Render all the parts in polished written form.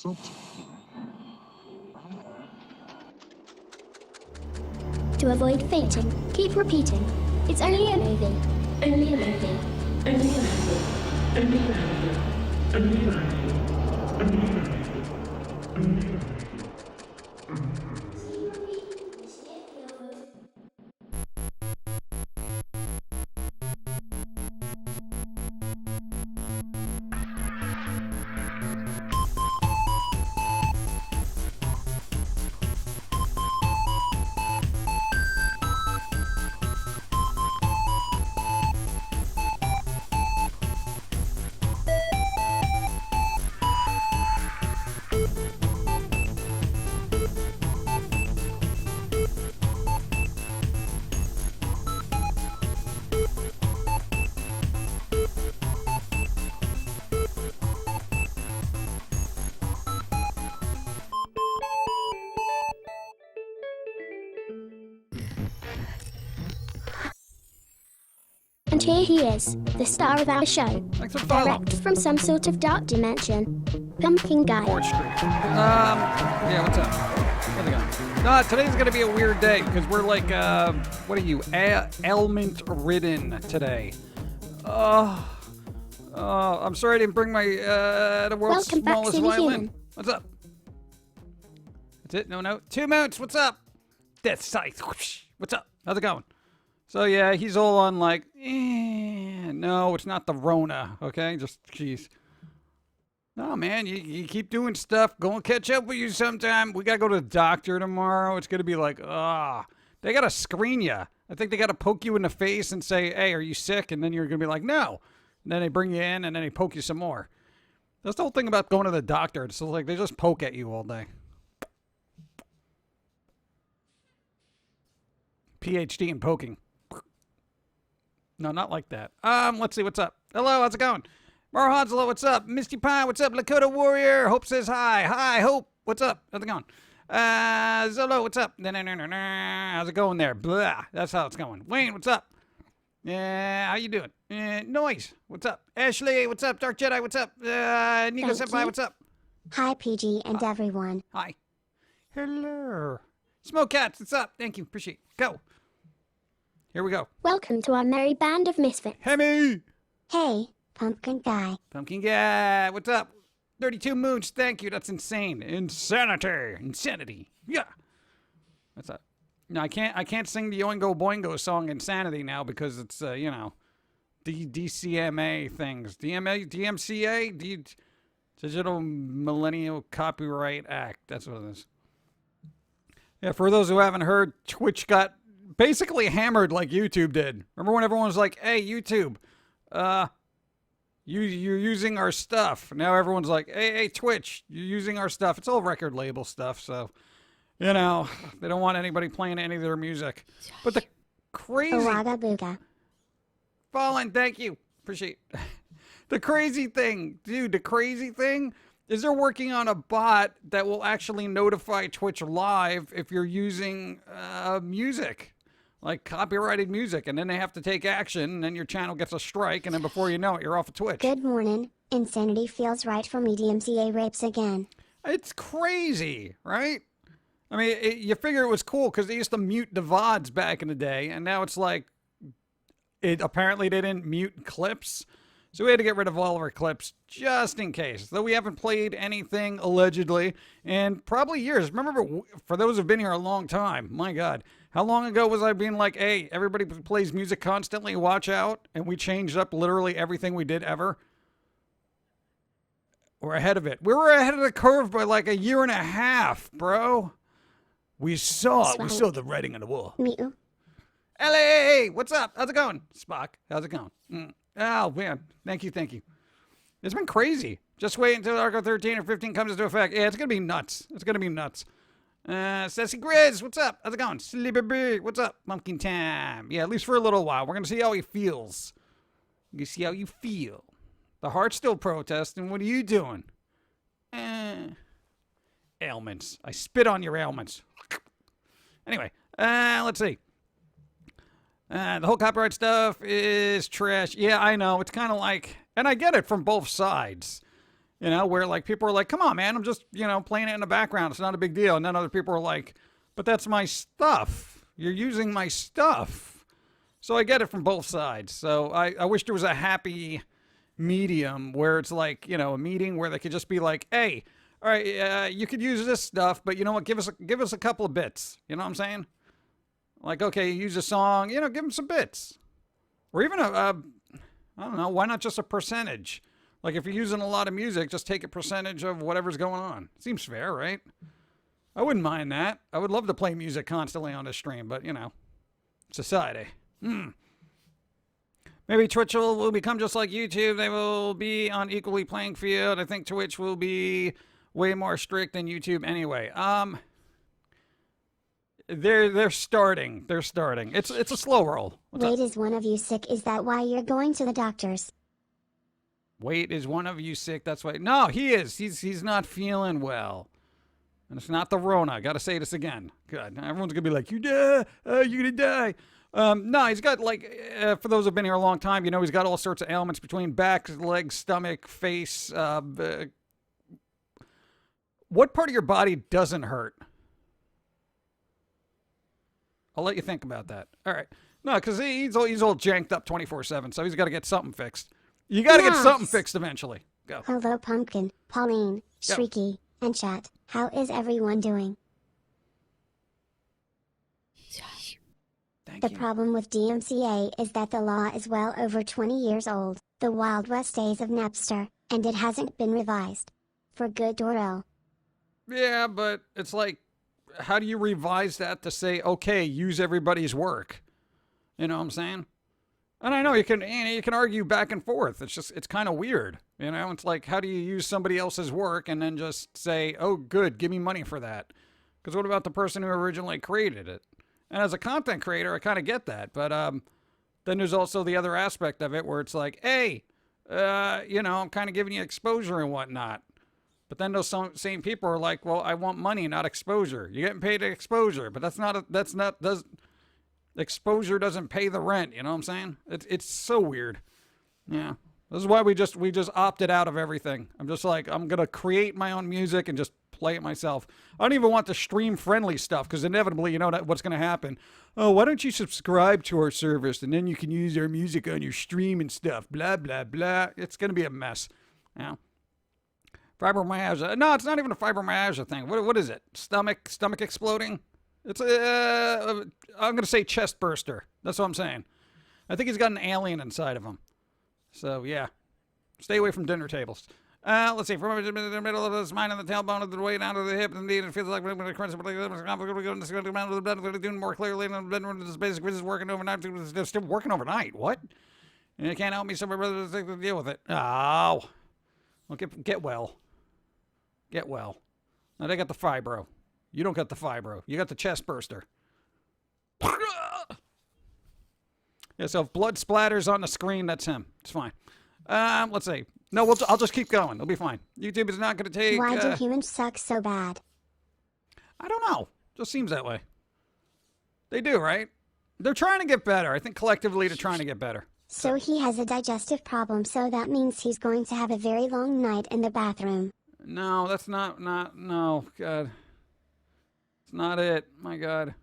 To avoid fainting, keep repeating. It's only a movie. Only a movie. Only a movie. Only a movie. Only a movie. Only a movie. And here he is, the star of our show. Thanks for following. Direct from some sort of dark dimension. Pumpkin Guy. 4th Street. Yeah, what's up? How's it going? Today's gonna be a weird day because we're like, what are you, ailment-ridden today. I'm sorry I didn't bring my, the world's smallest violin. What's up? That's it? No. 2 Moons, what's up? Death Scythe. What's up? How's it going? So yeah, he's all on like, no, it's not the Rona, okay? Just, jeez. No, man, you keep doing stuff. Go and catch up with you sometime. We gotta go to the doctor tomorrow. It's gonna be like, they gotta screen you. I think they gotta poke you in the face and say, hey, are you sick? And then you're gonna be like, no. And then they bring you in and then they poke you some more. That's the whole thing about going to the doctor. It's like they just poke at you all day. PhD in poking. No, not like that. Let's see, what's up? Hello, how's it going? Mar Hanselo, what's up? Misty Pine, what's up? Lakota Warrior, Hope says hi. Hi, Hope, what's up? How's it going? Zolo, what's up? How's it going there? Blah, that's how it's going. Wayne, what's up? How you doing? Noise, what's up? Ashley, what's up? Dark Jedi, what's up? Nico Senpai, what's up? Hi, PG and everyone. Hi. Hello. Smoke Cats, what's up? Thank you, appreciate it. Go. Here we go. Welcome to our merry band of misfits. Hemi. Hey, Pumpkin Guy. Pumpkin Guy, what's up? 32 Moons, thank you. That's insane. Insanity. Yeah. What's up? No, I can't sing the Oingo Boingo song Insanity now because it's DCMA things. DMCA? Digital Millennial Copyright Act. That's what it is. Yeah, for those who haven't heard, Twitch got basically hammered like YouTube did. Remember when everyone was like, hey, YouTube, you're using our stuff. Now everyone's like, hey, Twitch, you're using our stuff. It's all record label stuff, so, you know, they don't want anybody playing any of their music. But the crazy... Booga booga. Fallen, thank you. Appreciate it. The crazy thing is they're working on a bot that will actually notify Twitch Live if you're using music. Like copyrighted music, and then they have to take action, and then your channel gets a strike, and then before you know it, you're off of Twitch. Good morning. Insanity feels right for me. DMCA rapes again. It's crazy, right? I mean, you figure it was cool because they used to mute the VODs back in the day, and now it's like, apparently they didn't mute clips, so we had to get rid of all of our clips just in case. Though we haven't played anything, allegedly, in probably years. Remember, for those who've been here a long time, my God, how long ago was I being like, hey, everybody plays music constantly, watch out, and we changed up literally everything we did ever? We're ahead of it. We were ahead of the curve by like a year and a half, bro. We saw the writing on the wall. Mew. LA, what's up? How's it going? Spock, how's it going? Oh, man, thank you. It's been crazy. Just wait until Article 13 or 15 comes into effect. Yeah, it's going to be nuts. Sassy Grizz, what's up? How's it going? Sleepy Bee, what's up? Pumpkin time. Yeah, at least for a little while. We're going to see how he feels. You see how you feel. The heart's still protesting. What are you doing? Ailments. I spit on your ailments. Anyway, let's see. The whole copyright stuff is trash. Yeah, I know. It's kind of like, and I get it from both sides. You know, where like people are like, come on, man, I'm just, you know, playing it in the background. It's not a big deal. And then other people are like, but that's my stuff. You're using my stuff. So I get it from both sides. So I wish there was a happy medium where it's like, you know, a meeting where they could just be like, hey, all right, you could use this stuff, but you know what? Give us a couple of bits. You know what I'm saying? Like, okay, use a song, you know, give them some bits. Or even I don't know, why not just a percentage? Like if you're using a lot of music, just take a percentage of whatever's going on. Seems fair, right? I wouldn't mind that. I would love to play music constantly on this stream, but you know, society. Maybe Twitch will become just like YouTube. They will be on equally playing field. I think Twitch will be way more strict than YouTube anyway. They're starting. They're starting. It's a slow roll. Wait, is one of you sick? Is that why you're going to the doctors? Wait, is one of you sick? That's why. No, he is. He's not feeling well. And it's not the Rona. Got to say this again. Good. Everyone's going to be like, you're going to die. No, he's got like, for those who've been here a long time, you know, he's got all sorts of ailments between back, legs, stomach, face. What part of your body doesn't hurt? I'll let you think about that. All right. No, because he's all janked up 24/7, so he's got to get something fixed. You got to get something fixed eventually. Go. Hello, Pum'Kin, Pauline, Shrieky, and chat. How is everyone doing? Thank The you. problem with DMCA is that the law is well over 20 years old, the Wild West days of Napster, and it hasn't been revised. For good or ill. Yeah, but it's like, how do you revise that to say, okay, use everybody's work? You know what I'm saying? And I know you can argue back and forth. It's kind of weird. You know, it's like, how do you use somebody else's work and then just say, oh, good, give me money for that? Because what about the person who originally created it? And as a content creator, I kind of get that. But then there's also the other aspect of it where it's like, hey, you know, I'm kind of giving you exposure and whatnot. But then those same people are like, well, I want money, not exposure. You're getting paid exposure, but exposure doesn't pay the rent. You know what I'm saying? It's so weird. Yeah. This is why we just opted out of everything. I'm just like, I'm going to create my own music and just play it myself. I don't even want the stream friendly stuff because inevitably, you know what's going to happen. Oh, why don't you subscribe to our service and then you can use our music on your stream and stuff. Blah, blah, blah. It's going to be a mess. Yeah. Fibromyalgia. No, it's not even a fibromyalgia thing. What is it? Stomach exploding? It's I'm going to say chest burster. That's what I'm saying. I think he's got an alien inside of him. So, yeah. Stay away from dinner tables. Let's see. From the middle of the spine and the tailbone of the way down to the hip, indeed, it feels like we're doing more clearly. This basic is working overnight. They're still working overnight. What? And you can't help me, so my brother to deal with it. Oh. Well, get well. Get well. Now they got the fibro. You don't got the fibro. You got the chest burster. Yeah, so if blood splatters on the screen, that's him. It's fine. Let's see. No, I'll just keep going. It'll be fine. YouTube is not going to take... Why do humans suck so bad? I don't know. Just seems that way. They do, right? They're trying to get better. I think collectively they're trying to get better. So he has a digestive problem, so that means he's going to have a very long night in the bathroom. No, that's no, God. It's not it. My God.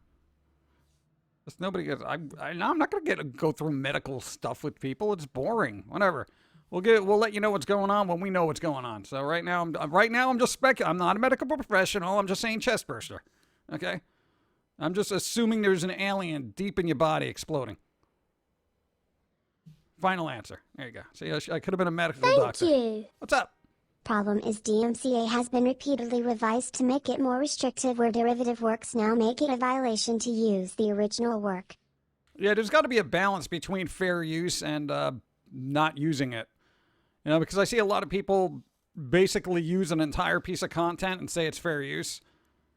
It's nobody gets, I'm not going to go through medical stuff with people. It's boring. Whatever. We'll let you know what's going on when we know what's going on. So right now I'm just speculating. I'm not a medical professional. I'm just saying chest burster. Okay? I'm just assuming there's an alien deep in your body exploding. Final answer. There you go. See, I could have been a medical doctor. Thank you. What's up? Problem is DMCA has been repeatedly revised to make it more restrictive where derivative works now make it a violation to use the original work. Yeah, there's got to be a balance between fair use and not using it. You know, because I see a lot of people basically use an entire piece of content and say it's fair use.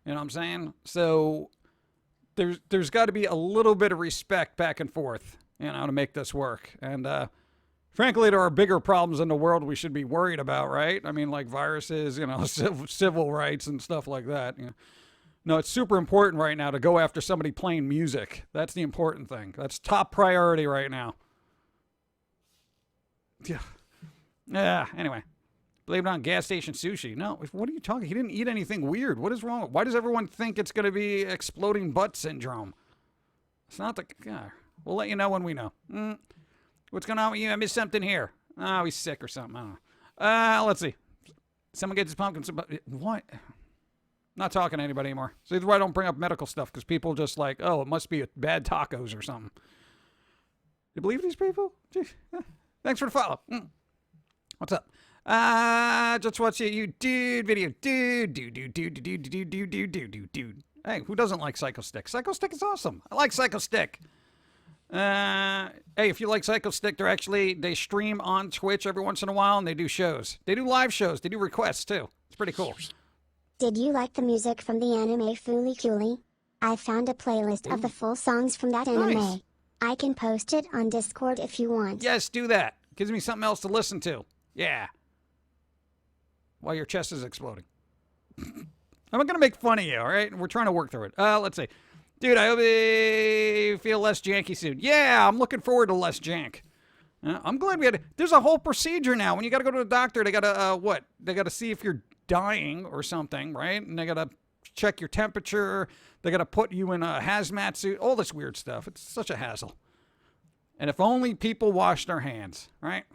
You know what I'm saying? So there's got to be a little bit of respect back and forth, you know, to make this work. And frankly, there are bigger problems in the world we should be worried about, right? I mean, like viruses, you know, civil rights and stuff like that. You know. No, it's super important right now to go after somebody playing music. That's the important thing. That's top priority right now. Yeah. Yeah, anyway. Blame it on gas station sushi. No, what are you talking? He didn't eat anything weird. What is wrong? Why does everyone think it's going to be exploding butt syndrome? It's not the... we'll let you know when we know. What's going on with you? I missed something here. Oh, he's sick or something. I don't know. Let's see. Someone gets his pumpkin. What? Not talking to anybody anymore. So either way, I don't bring up medical stuff because people just like, oh, it must be bad tacos or something. You believe these people? Jeez. Thanks for the follow. What's up? Just watch you dude video. Dude. Hey, who doesn't like Psycho Stick? Psycho Stick is awesome. I like Psycho Stick. Hey, if you like Psycho Stick, they stream on Twitch every once in a while and they do shows. They do live shows. They do requests too. It's pretty cool. Did you like the music from the anime Fooly Cooly? I found a playlist of the full songs from that anime. Nice. I can post it on Discord if you want. Yes, do that. Gives me something else to listen to. Yeah. While your chest is exploding. I'm not going to make fun of you, all right? We're trying to work through it. Let's see. Dude, I hope you feel less janky soon. Yeah, I'm looking forward to less jank. I'm glad we had... There's a whole procedure now. When you got to go to the doctor, they got to, what? They got to see if you're dying or something, right? And they got to check your temperature. They got to put you in a hazmat suit. All this weird stuff. It's such a hassle. And if only people washed their hands, right?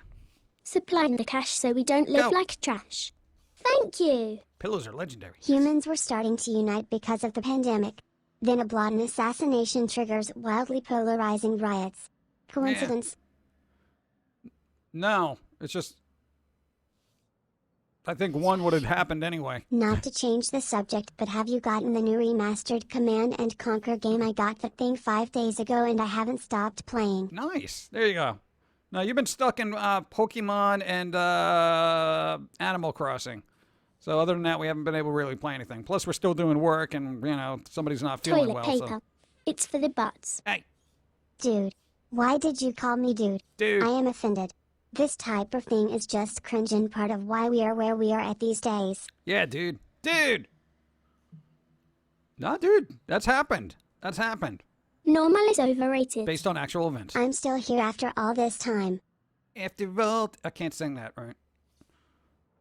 Supplying the cash so we don't live like trash. Thank you. Pillows are legendary. Humans were starting to unite because of the pandemic. Then a Bin assassination triggers wildly polarizing riots. Coincidence? Yeah. No, it's just... I think one would have happened anyway. Not to change the subject, but have you gotten the new remastered Command & Conquer game? I got the thing 5 days ago and I haven't stopped playing. Nice. There you go. Now, you've been stuck in Pokemon and Animal Crossing. So other than that, we haven't been able to really play anything. Plus, we're still doing work and, you know, somebody's not feeling well. Toilet paper. So. It's for the butts. Hey. Dude. Why did you call me dude? Dude. I am offended. This type of thing is just cringe and part of why we are where we are at these days. Yeah, dude. Dude! No, dude. That's happened. That's happened. Normal is overrated. Based on actual events. I'm still here after all this time. After all... I can't sing that, right?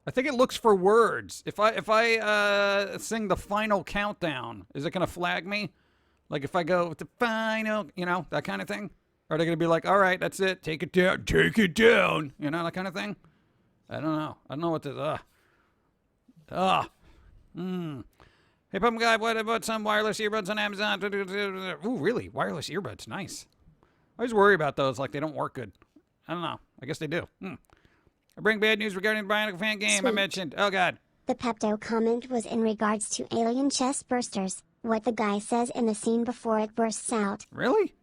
I think it looks for words. If I sing the final countdown, is it going to flag me? Like if I go with the final, you know, that kind of thing? Or are they going to be like, all right, that's it. Take it down. Take it down. You know, that kind of thing? I don't know. I don't know what this... Hey, Pum'Kin Guy, what about some wireless earbuds on Amazon? Ooh, really? Wireless earbuds. Nice. I always worry about those, like they don't work good. I don't know. I guess they do. I bring bad news regarding the Bionic fan game. Sweet. I mentioned. Oh, God. The Pepto comment was in regards to alien chest bursters. What the guy says in the scene before it bursts out. Really?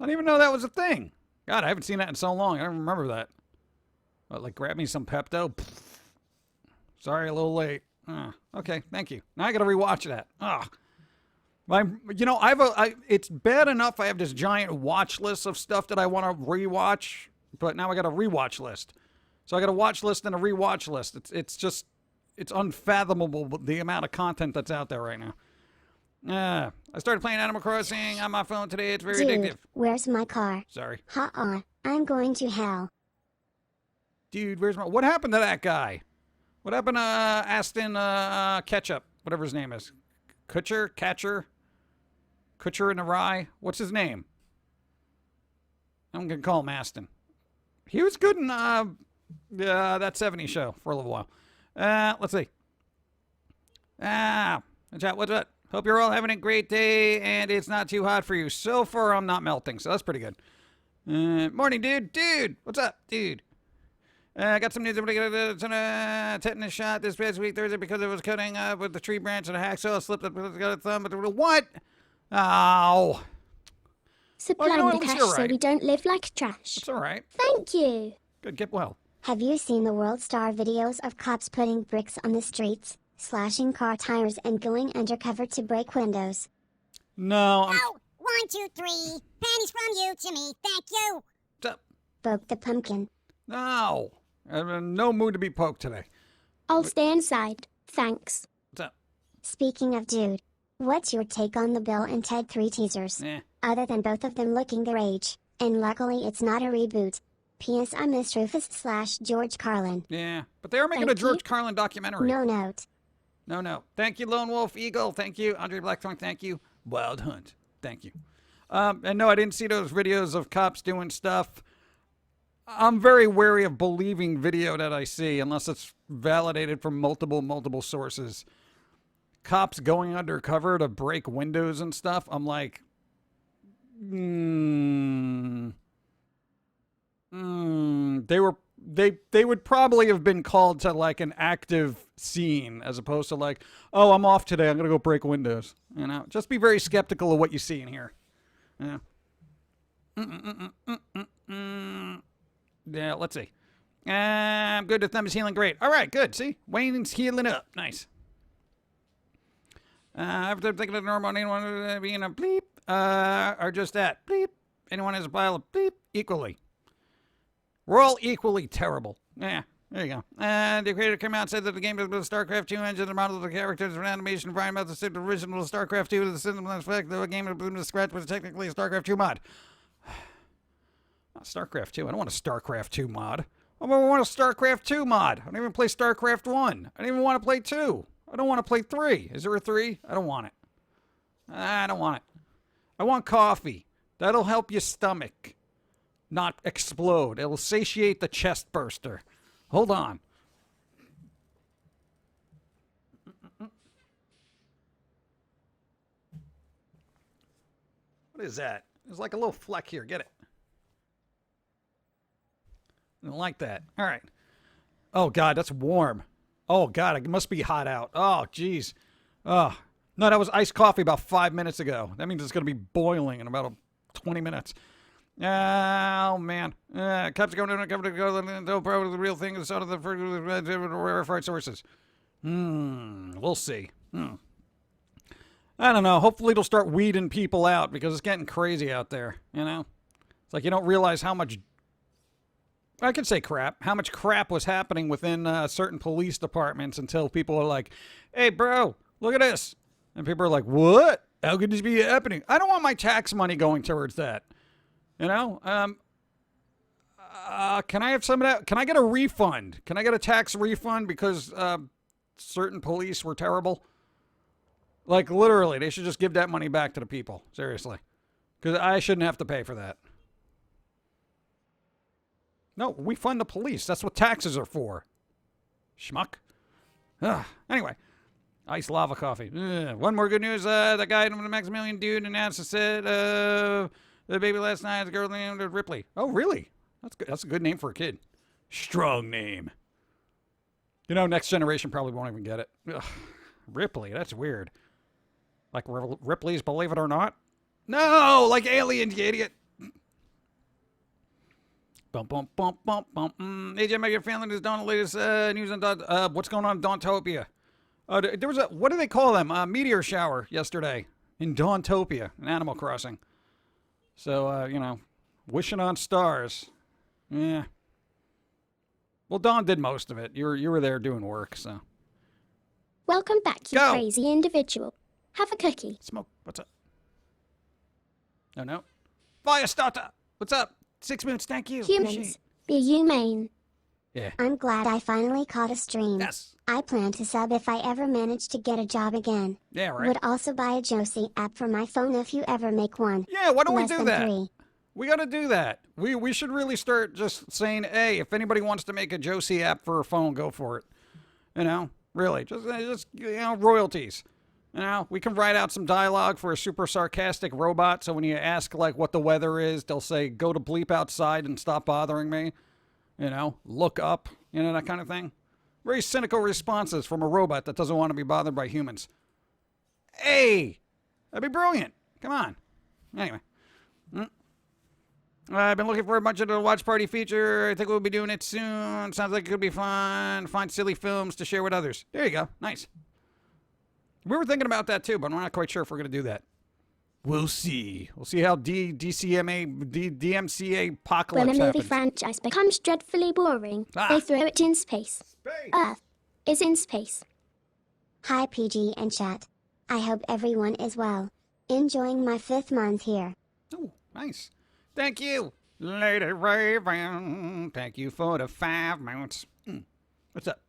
I didn't even know that was a thing. God, I haven't seen that in so long. I don't remember that. What, like grab me some Pepto? Sorry, a little late. Okay, thank you. Now I got to rewatch that. You know, it's bad enough I have this giant watch list of stuff that I want to rewatch, but now I got a rewatch list. So I got a watch list and a rewatch list. It's unfathomable the amount of content that's out there right now. I started playing Animal Crossing on my phone today. It's very addictive. Where's my car? Sorry. I'm going to hell. Dude, what happened to that guy? What happened to Aston Ketchup? Whatever his name is. Catcher in the Rye? What's his name? I'm going to call him Aston. He was good in that 70s show for a little while. Let's see. Chat, what's up? Hope you're all having a great day and it's not too hot for you. So far, I'm not melting, so that's pretty good. Morning, dude. Dude, what's up, dude? I got some news. I'm going to get a tetanus shot this past week, Thursday, because I was cutting up with the tree branch and a hacksaw. I slipped up and got a thumb. What? Oh. Supplying the cash so we don't live like trash. It's all right. Thank you. Good, get well. Have you seen the World Star videos of cops putting bricks on the streets, slashing car tires, and going undercover to break windows? No. Oh, 1, 2, 3. Pennies from you to me. Thank you. What's up? Poke the pumpkin. No. I'm in no mood to be poked today. I'll stay inside. Thanks. What's up? Speaking of dude, what's your take on the Bill and Ted 3 teasers? Other than both of them looking their age, and luckily it's not a reboot. P.S. I miss Rufus/George Carlin. Yeah, but they are making a Thank George you. Carlin documentary. No note. No. Thank you, Lone Wolf Eagle. Thank you, Andre Blackthorn. Thank you, Wild Hunt. Thank you. And no, I didn't see those videos of cops doing stuff. I'm very wary of believing video that I see unless it's validated from multiple sources. Cops going undercover to break windows and stuff. I'm like, they would probably have been called to like an active scene as opposed to like, oh, I'm off today, I'm gonna go break windows. You know, just be very skeptical of what you see in here. Yeah. Yeah, let's see. I'm good. The thumb is healing great. All right, good. See, Wayne's healing up. Nice. After thinking of normal, anyone being a bleep, or just that bleep. Anyone has a pile of bleep equally. We're all equally terrible. Yeah, there you go. The creator came out and said that the game is with StarCraft 2 engine and model of the characters and animation environment the original StarCraft 2 with the system effect. The game is from scratch was technically a StarCraft 2 mod. Not StarCraft 2. I don't want a StarCraft 2 mod. I want a StarCraft 2 mod. I don't even play StarCraft 1. I don't even want to play 2. I don't want to play 3. Is there a 3? I don't want it. I don't want it. I want coffee. That'll help your stomach not explode. It'll satiate the chest burster. Hold on. What is that? There's like a little fleck here. Get it. I don't like that. All right. Oh, God, that's warm. Oh, God, it must be hot out. Oh, jeez. Oh, no, that was iced coffee about 5 minutes ago. That means it's going to be boiling in about 20 minutes. Oh, man. Cups going to cover to go. The real thing is out of the rarefied sources. We'll see. I don't know. Hopefully it'll start weeding people out because it's getting crazy out there, you know? It's like you don't realize how much, I could say crap, how much crap was happening within certain police departments until people are like, hey, bro, look at this. And people are like, what? How could this be happening? I don't want my tax money going towards that. You know? Can I have some of that? Can I get a refund? Can I get a tax refund because certain police were terrible? Like, literally, they should just give that money back to the people. Seriously. Because I shouldn't have to pay for that. No, we fund the police. That's what taxes are for. Schmuck. Anyway. Iced lava coffee. One more good news. The guy in the Maximilian dude announced and said, the baby last night is a girl named Ripley. Oh, really? That's good. That's a good name for a kid. Strong name. You know, next generation probably won't even get it. Ugh. Ripley, that's weird. Like Ripley's Believe It or Not? No, like Aliens, you idiot. Bump, bump, bump, bump, bump. AJ, make your family this Dawn, the latest news on what's going on in Dawntopia. There was a, what do they call them? A meteor shower yesterday in Dawntopia, in Animal Crossing. So, you know, wishing on stars. Yeah. Well, Dawn did most of it. You were there doing work, so. Welcome back, you Go. crazy individual. Have a cookie. Smoke, what's up? No. Firestarter, what's up? 6 minutes, thank you. Humans, be humane. Yeah. I'm glad I finally caught a stream. Yes. I plan to sub if I ever manage to get a job again. Yeah, right. Would also buy a Josie app for my phone if you ever make one. Yeah, why don't we Less do than that? 3. We got to do that. We should really start just saying, hey, if anybody wants to make a Josie app for a phone, go for it. You know, really, just you know, royalties. You know, we can write out some dialogue for a super sarcastic robot. So when you ask like what the weather is, they'll say, "Go to bleep outside and stop bothering me." You know, look up. You know, that kind of thing. Very cynical responses from a robot that doesn't want to be bothered by humans. Hey, that'd be brilliant. Come on. Anyway. I've been looking for a bunch of the watch party feature. I think we'll be doing it soon. Sounds like it could be fun. Find silly films to share with others. There you go. Nice. We were thinking about that too, but we're not quite sure if we're going to do that. We'll see. We'll see how DMCApocalypse When a movie happens. franchise becomes dreadfully boring, they throw it in space. Earth is in space. Hi PG and chat. I hope everyone is well. Enjoying my 5th month here. Oh, nice. Thank you. Lady Raven, thank you for the 5 mounts. What's up?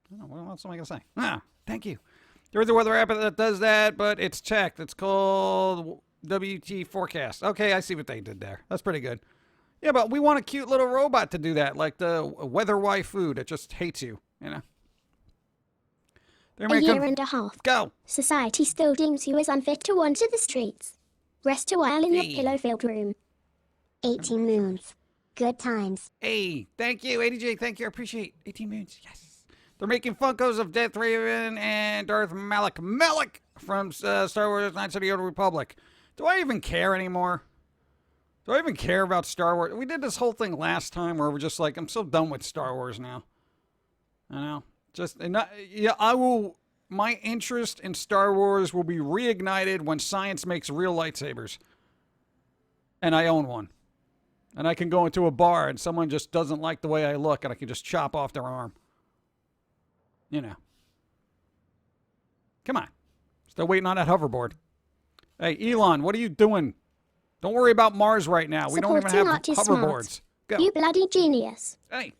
I don't know, what else am I going to say? Thank you. There is a weather app that does that, but it's checked. It's called WT Forecast. Okay, I see what they did there. That's pretty good. Yeah, but we want a cute little robot to do that, like the weather waifu that just hates you, you know? A year and a half. Go. Society still deems you as unfit to wander the streets. Rest a while in your pillow-filled room. 18 moons. Good times. Hey, thank you, ADJ. Thank you. I appreciate 18 moons. Yes. They're making Funkos of Death Raven and Darth Malak. Malak from Star Wars Knights of the Old Republic. Do I even care anymore? Do I even care about Star Wars? We did this whole thing last time where we're just like, I'm so done with Star Wars now. I know. My interest in Star Wars will be reignited when science makes real lightsabers. And I own one. And I can go into a bar and someone just doesn't like the way I look and I can just chop off their arm. You know. Come on. Still waiting on that hoverboard. Hey, Elon, what are you doing? Don't worry about Mars right now. We don't even have hoverboards. Go. You bloody genius. Hey.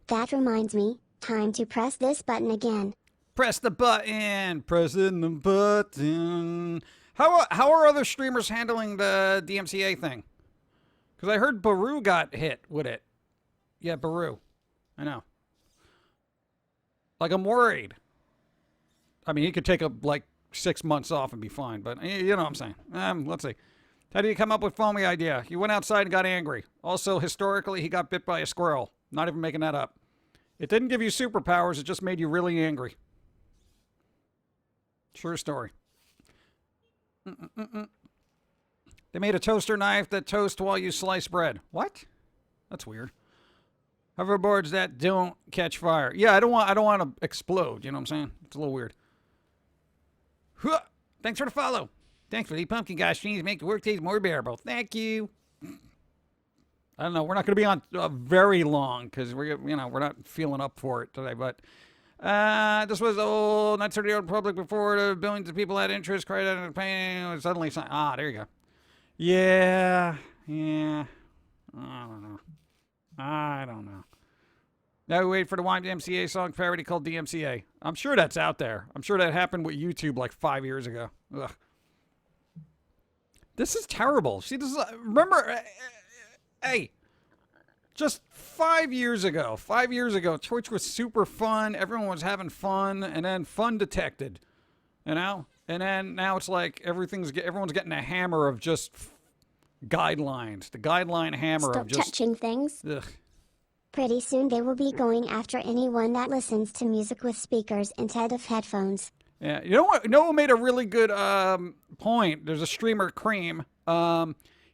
That reminds me. Time to press this button again. Press the button. Pressing the button. How are other streamers handling the DMCA thing? Because I heard Baru got hit with it. Yeah, Baru. I know. Like, I'm worried. I mean, he could take 6 months off and be fine, but you know what I'm saying. Let's see. How do you come up with foamy idea? He went outside and got angry. Also, historically, he got bit by a squirrel. Not even making that up. It didn't give you superpowers. It just made you really angry. True story. They made a toaster knife that toasts while you slice bread. What? That's weird. Hoverboards that don't catch fire. Yeah, I don't want to explode. You know what I'm saying? It's a little weird. Huh. Thanks for the follow. Thanks for the pumpkin guy streams make the work days more bearable. Thank you. I don't know. We're not going to be on very long because we're not feeling up for it today. But this was old, not certainly old public before the billions of people had interest, cried out in pain. Suddenly, there you go. Yeah. I don't know. Now we wait for the YMCA song parody called DMCA. I'm sure that's out there. I'm sure that happened with YouTube like 5 years ago. Ugh. This is terrible. See, this is remember. Hey, just 5 years ago, Twitch was super fun. Everyone was having fun, and then fun detected, you know. And then now it's like everyone's getting a hammer of just guidelines. The guideline hammer Stop of just touching things. Ugh. Pretty soon they will be going after anyone that listens to music with speakers instead of headphones. Yeah, you know what? You know who made a really good point? There's a streamer, Cream.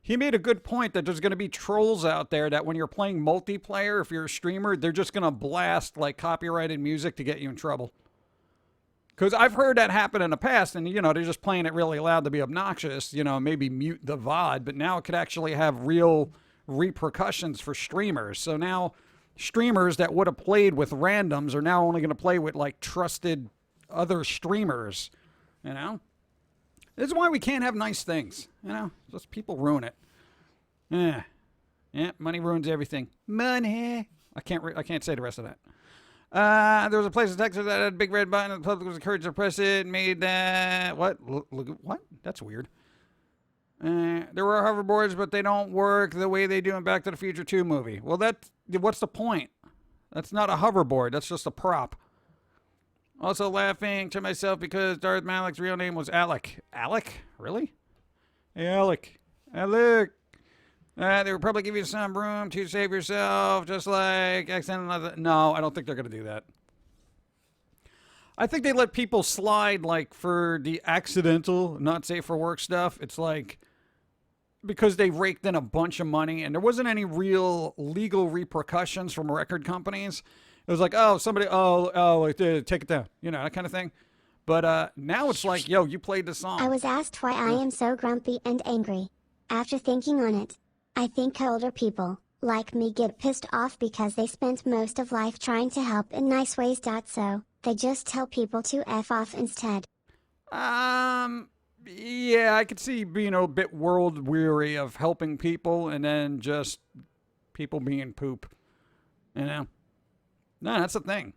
He made a good point that there's going to be trolls out there that when you're playing multiplayer, if you're a streamer, they're just going to blast like copyrighted music to get you in trouble. Because I've heard that happen in the past, and they're just playing it really loud to be obnoxious. Maybe mute the VOD, but now it could actually have real repercussions for streamers. So now streamers that would have played with randoms are now only going to play with like trusted other streamers. This is why we can't have nice things. Just people ruin it. Yeah, money ruins everything. Money. I can't say the rest of that. There was a place in Texas that had a big red button, and the public was encouraged to press it. Made that what? What? That's weird. There were hoverboards, but they don't work the way they do in Back to the Future 2 movie. Well, what's the point? That's not a hoverboard. That's just a prop. Also laughing to myself because Darth Malak's real name was Alec. Alec? Really? Hey, Alec. Alec. They would probably give you some room to save yourself, just like accidental. No, I don't think they're going to do that. I think they let people slide, like, for the accidental, not safe for work stuff. It's like, because they raked in a bunch of money, and there wasn't any real legal repercussions from record companies. It was like, take it down. That kind of thing. But now it's like, yo, you played the song. I was asked why I am so grumpy and angry. After thinking on it, I think older people, like me, get pissed off because they spent most of life trying to help in nice ways. So they just tell people to F off instead. Yeah, I could see being a bit world weary of helping people and then just people being poop. You know? No, that's the thing.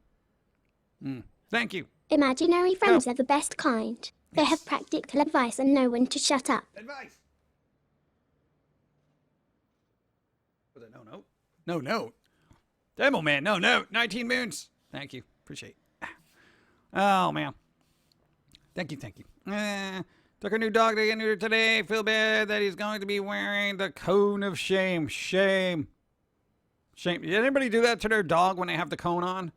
Thank you. Imaginary friends Go. are the best kind. They have practical advice and know when to shut up. Advice. Was it no note? No note. Demo man, no note. 19 moons. Thank you. Appreciate it. Oh, man. Thank you. Took a new dog to get neutered today. Feel bad that he's going to be wearing the cone of shame. Shame. Did anybody do that to their dog when they have the cone on?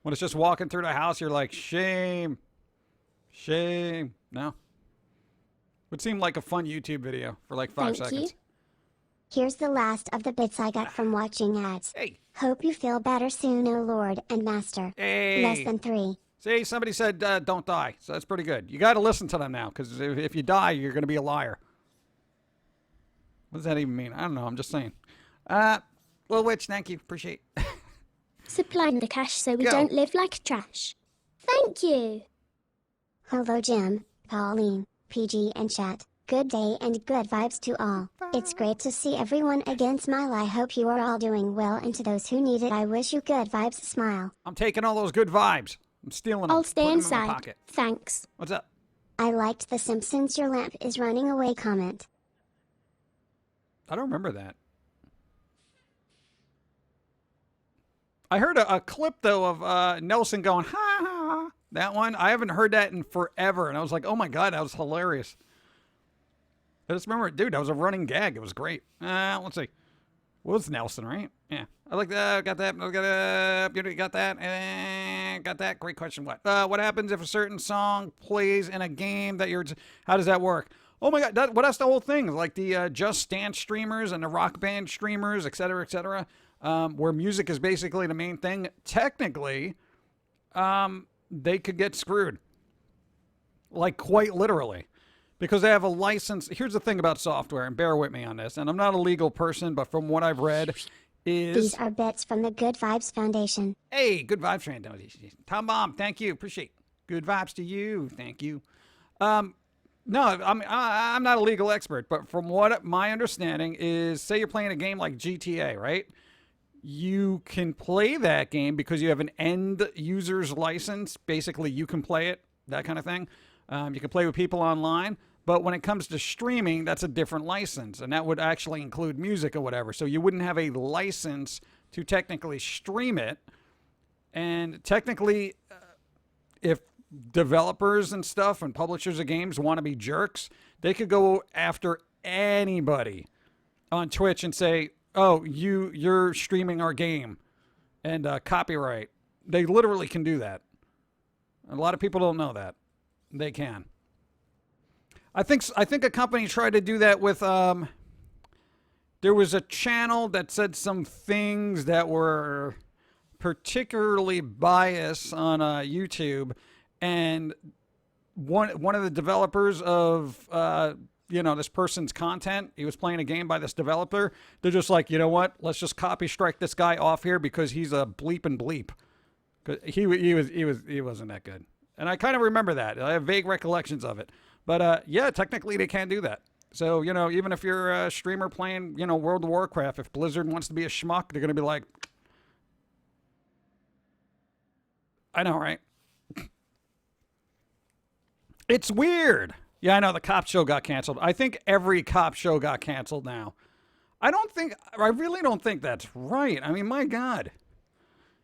When it's just walking through the house, you're like, shame. Shame. No? Would seem like a fun YouTube video for like 5 Thank seconds. you. Here's the last of the bits I got from watching ads. Hey. Hope you feel better soon, O Lord and Master. Hey. Less than 3. See, somebody said don't die, so that's pretty good. You got to listen to them now, because if you die, you're going to be a liar. What does that even mean? I don't know. I'm just saying. Little Witch, thank you. Appreciate it. Supplying the cash so we Go. don't live like trash. Thank you. Hello Jim, Pauline, PG and chat. Good day and good vibes to all. It's great to see everyone again. Smile. I hope you are all doing well, and to those who need it, I wish you good vibes. Smile. I'm taking all those good vibes. I'm stealing them. I'll stay putting them in my inside. pocket. Thanks. What's up? I liked the Simpsons your lamp is running away comment. I don't remember that. I heard a clip, though, of Nelson going, ha, ha, ha. That one. I haven't heard that in forever. And I was like, oh, my God, that was hilarious. I just remember, dude, that was a running gag. It was great. Let's see. What was Nelson, right? Yeah. I like that. Got that. Got that. Got that. Great question. What happens if a certain song plays in a game that you're... How does that work? Oh, my God. That's the whole thing. Like the Just Dance streamers and the Rock Band streamers, et cetera, where music is basically the main thing. Technically, they could get screwed. Like, quite literally. Because they have a license. Here's the thing about software, and bear with me on this, and I'm not a legal person, but from what I've read is... These are bits from the Good Vibes Foundation. Hey, Good Vibes Foundation. Tom Bomb, thank you. Appreciate it. Good vibes to you. Thank you. No, I'm not a legal expert, but from what my understanding is, say you're playing a game like GTA, right? You can play that game because you have an end user's license. Basically, you can play it, that kind of thing. You can play with people online, but when it comes to streaming, that's a different license, and that would actually include music or whatever. So you wouldn't have a license to technically stream it, and technically, if developers and stuff and publishers of games want to be jerks, they could go after anybody on Twitch and say, oh, you're streaming our game, and copyright. They literally can do that. A lot of people don't know that. They can. I think a company tried to do that with there was a channel that said some things that were particularly biased on YouTube, and one of the developers of this person's content, he was playing a game by this developer. They're just like, you know what? Let's just copy strike this guy off here because he's a bleep and bleep. 'Cause he wasn't that good. And I kind of remember that. I have vague recollections of it. But, yeah, technically they can do that. So, even if you're a streamer playing, World of Warcraft, if Blizzard wants to be a schmuck, they're going to be like, I know, right? It's weird. Yeah, I know. The cop show got canceled. I think every cop show got canceled now. I really don't think that's right. I mean, my God.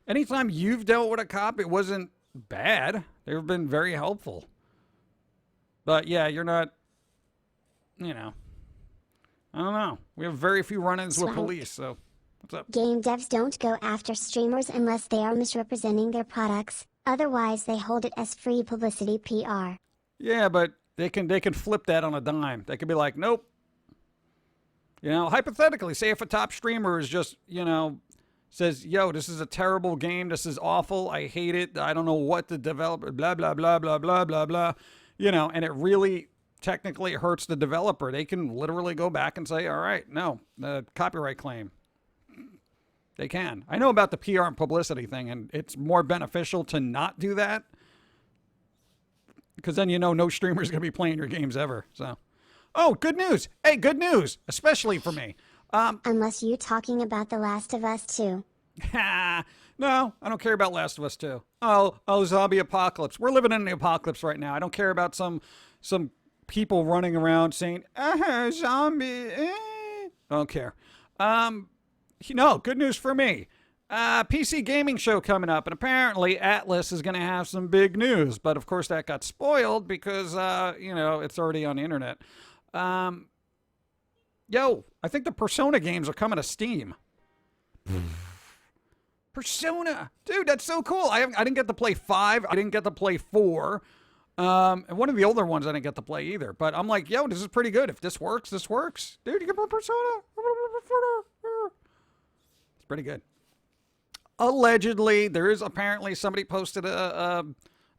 Anytime you've dealt with a cop, it wasn't bad. They've been very helpful. But yeah, you're not, I don't know. We have very few run-ins with police, so what's up? Game devs don't go after streamers unless they are misrepresenting their products. Otherwise, they hold it as free publicity PR. Yeah, but they can flip that on a dime. They could be like, nope. Hypothetically, say if a top streamer is just, says, yo, this is a terrible game. This is awful. I hate it. I don't know what the developer, blah, blah, blah, blah, blah, blah, blah. And it really technically hurts the developer. They can literally go back and say, all right, no, the copyright claim. They can. I know about the PR and publicity thing, and it's more beneficial to not do that. Because then no streamer's going to be playing your games ever. So, oh, good news. Hey, good news, especially for me. Unless you talking about The Last of Us 2. No, I don't care about Last of Us 2. Oh, zombie apocalypse. We're living in the apocalypse right now. I don't care about some people running around saying, zombie. I don't care. Good news for me. PC gaming show coming up, and apparently Atlas is going to have some big news. But of course that got spoiled because, it's already on the internet. I think the Persona games are coming to Steam. Persona, dude, that's so cool. I didn't get to play 5. I didn't get to play 4. And one of the older ones I didn't get to play either. But I'm like, this is pretty good. If this works, this works. Dude, you can play Persona. It's pretty good. Allegedly, there is apparently somebody posted a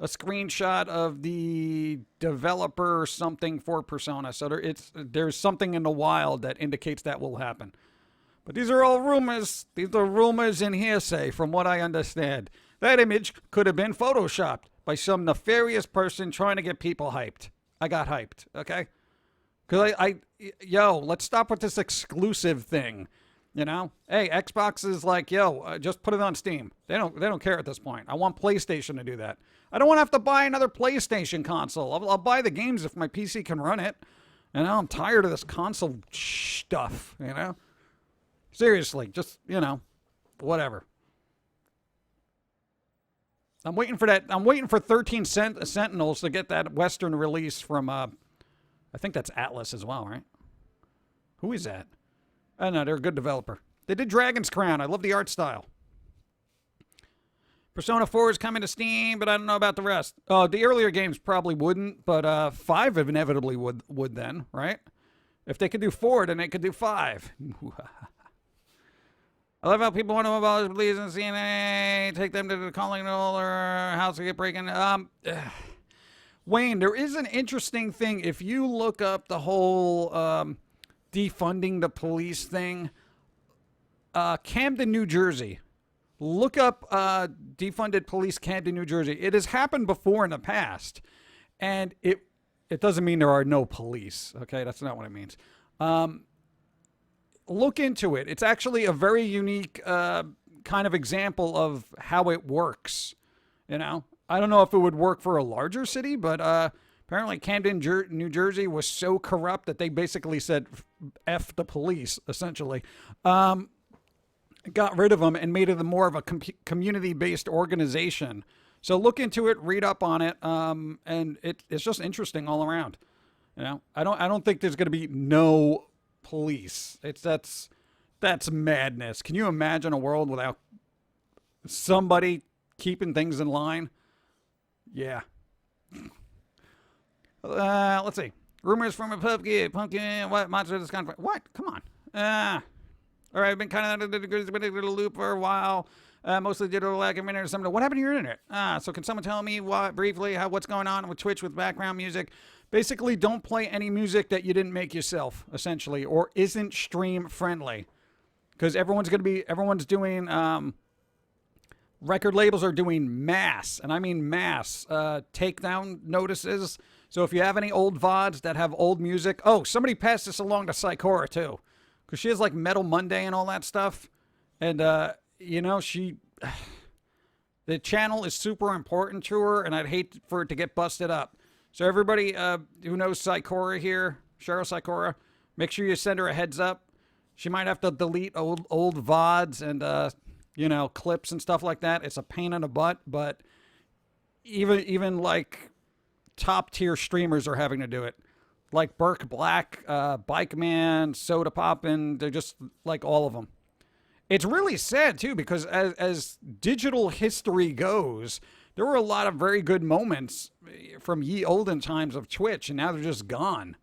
screenshot of the developer something for Persona. So there's something in the wild that indicates that will happen. But these are all rumors. These are rumors and hearsay from what I understand. That image could have been photoshopped by some nefarious person trying to get people hyped. I got hyped, okay? Because let's stop with this exclusive thing. Hey, Xbox is like, just put it on Steam. They don't care at this point. I want PlayStation to do that. I don't want to have to buy another PlayStation console. I'll buy the games if my PC can run it. I'm tired of this console stuff, Seriously, just, whatever. I'm waiting for that. I'm waiting for 13 Sentinels to get that Western release from, I think that's Atlas as well, right? Who is that? I don't know. They're a good developer. They did Dragon's Crown. I love the art style. Persona 4 is coming to Steam, but I don't know about the rest. The earlier games probably wouldn't, but 5 inevitably would then, right? If they could do 4, then they could do 5. I love how people want to abolish police and CNA, take them to the calling roll or house to get breaking. Wayne, there is an interesting thing. If you look up the whole defunding the police thing, Camden, New Jersey. Look up defunded police Camden, New Jersey. It has happened before in the past, and it doesn't mean there are no police. Okay, that's not what it means. Look into it. It's actually a very unique kind of example of how it works. I don't know if it would work for a larger city, but apparently Camden, New Jersey was so corrupt that they basically said, F the police, essentially. Got rid of them and made it more of a community-based organization. So look into it, read up on it, and it's just interesting all around. I don't think there's going to be no police. That's madness. Can you imagine a world without somebody keeping things in line? Yeah. Let's see. Rumors from a Pum'Kin. What monster is kind of what? Come on. All right, I've been kind of in a loop for a while. Mostly due to a lack of internet. What happened to your internet? So can someone tell me briefly what's going on with Twitch with background music? Basically, don't play any music that you didn't make yourself, essentially, or isn't stream friendly. Because everyone's doing, record labels are doing mass, and I mean mass, takedown notices. So if you have any old VODs that have old music, somebody passed this along to Psychora too. Because she has like Metal Monday and all that stuff. And, the channel is super important to her, and I'd hate for it to get busted up. So everybody who knows Psychora here, Cheryl Psychora, make sure you send her a heads up. She might have to delete old VODs and, clips and stuff like that. It's a pain in the butt, but even like top tier streamers are having to do it. Like Burke Black, Bike Man, Soda Poppin', they're just like all of them. It's really sad too, because as digital history goes, there were a lot of very good moments from ye olden times of Twitch, and now they're just gone.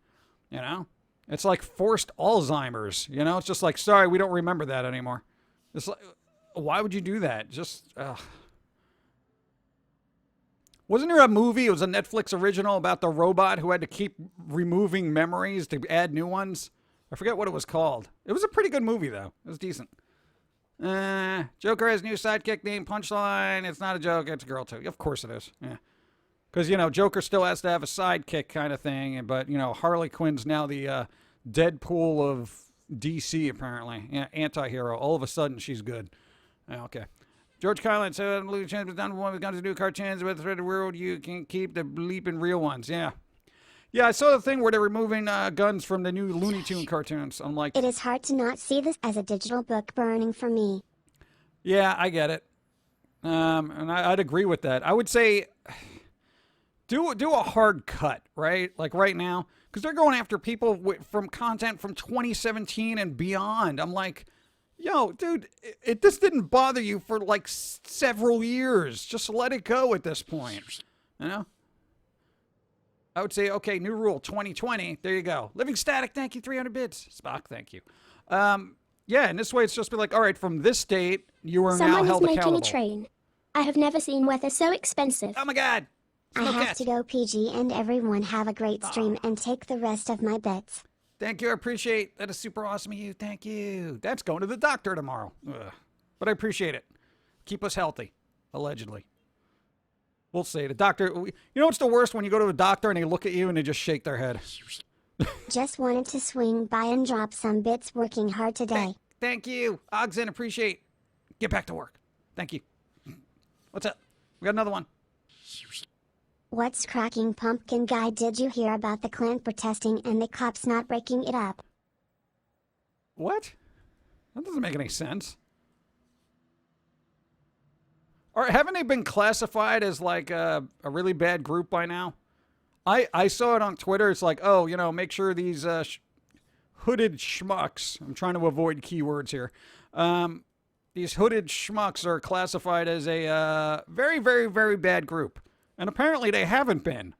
It's like forced Alzheimer's. It's just like, sorry, we don't remember that anymore. It's like, why would you do that? Just, wasn't there a movie? It was a Netflix original about the robot who had to keep removing memories to add new ones. I forget what it was called. It was a pretty good movie, though. It was decent. Joker has new sidekick named Punchline. It's not a joke. It's a girl, too. Of course it is. Yeah. Because, Joker still has to have a sidekick kind of thing. But, Harley Quinn's now the Deadpool of DC, apparently. Yeah, anti-hero. All of a sudden, she's good. Yeah, okay. George Carlin said, "Blue Chance was done one with guns to do cartoons about the threatened world. You can keep the bleeping real ones." Yeah. Yeah, I saw the thing where they're removing guns from the new Looney Tune cartoons. I'm like... It is hard to not see this as a digital book burning for me. Yeah, I get it. And I'd agree with that. I would say do a hard cut, right? Like right now. Because they're going after people from content from 2017 and beyond. I'm like, yo, dude, this didn't bother you for like several years. Just let it go at this point. I would say, okay, new rule, 2020. There you go. Living Static, thank you, 300 bits. Spock, thank you. Yeah, and this way it's just be like, all right, from this date, you are now held accountable. Someone is making a train. I have never seen weather so expensive. Oh my god. I have to go, PG, and everyone have a great stream and take the rest of my bets. Thank you, I appreciate that. Is super awesome of you. Thank you. That's going to the doctor tomorrow. Ugh. But I appreciate it. Keep us healthy, allegedly. We'll see. The doctor, what's the worst? When you go to a doctor and they look at you and they just shake their head. Just wanted to swing by and drop some bits. Working hard today. Thank you. Ogden, appreciate. Get back to work. Thank you. What's up? We got another one. What's cracking, Pumpkin Guy? Did you hear about the Klan protesting and the cops not breaking it up? What? That doesn't make any sense. Or haven't they been classified as like a really bad group by now? I saw it on Twitter. It's like, oh, make sure these hooded schmucks, I'm trying to avoid keywords here. These hooded schmucks are classified as a very, very, very bad group. And apparently they haven't been.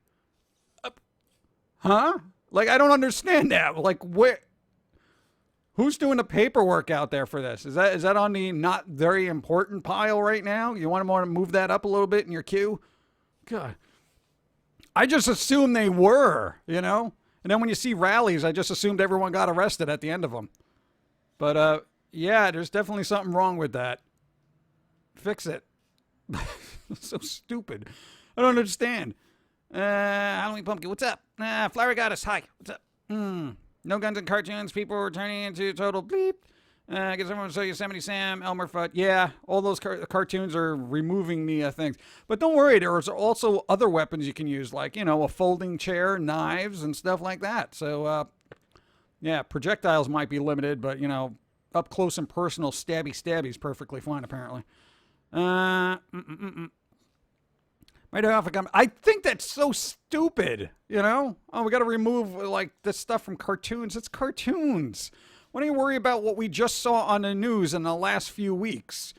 Huh? Like, I don't understand that. Like, who's doing the paperwork out there for this? Is that on the not very important pile right now? You want to move that up a little bit in your queue? God. I just assumed they were, And then when you see rallies, I just assumed everyone got arrested at the end of them. But, yeah, there's definitely something wrong with that. Fix it. So stupid. I don't understand. Halloween Pumpkin, what's up? Flower Goddess, hi. What's up? No guns and cartoons. People are turning into total bleep. I guess everyone saw Yosemite Sam, Elmer Fudd. Yeah, all those cartoons are removing the things. But don't worry, there's also other weapons you can use, like, a folding chair, knives, and stuff like that. So, yeah, projectiles might be limited, but, up close and personal stabby is perfectly fine, apparently. I think that's so stupid, Oh, we got to remove, like, this stuff from cartoons. It's cartoons. Why don't you worry about what we just saw on the news in the last few weeks?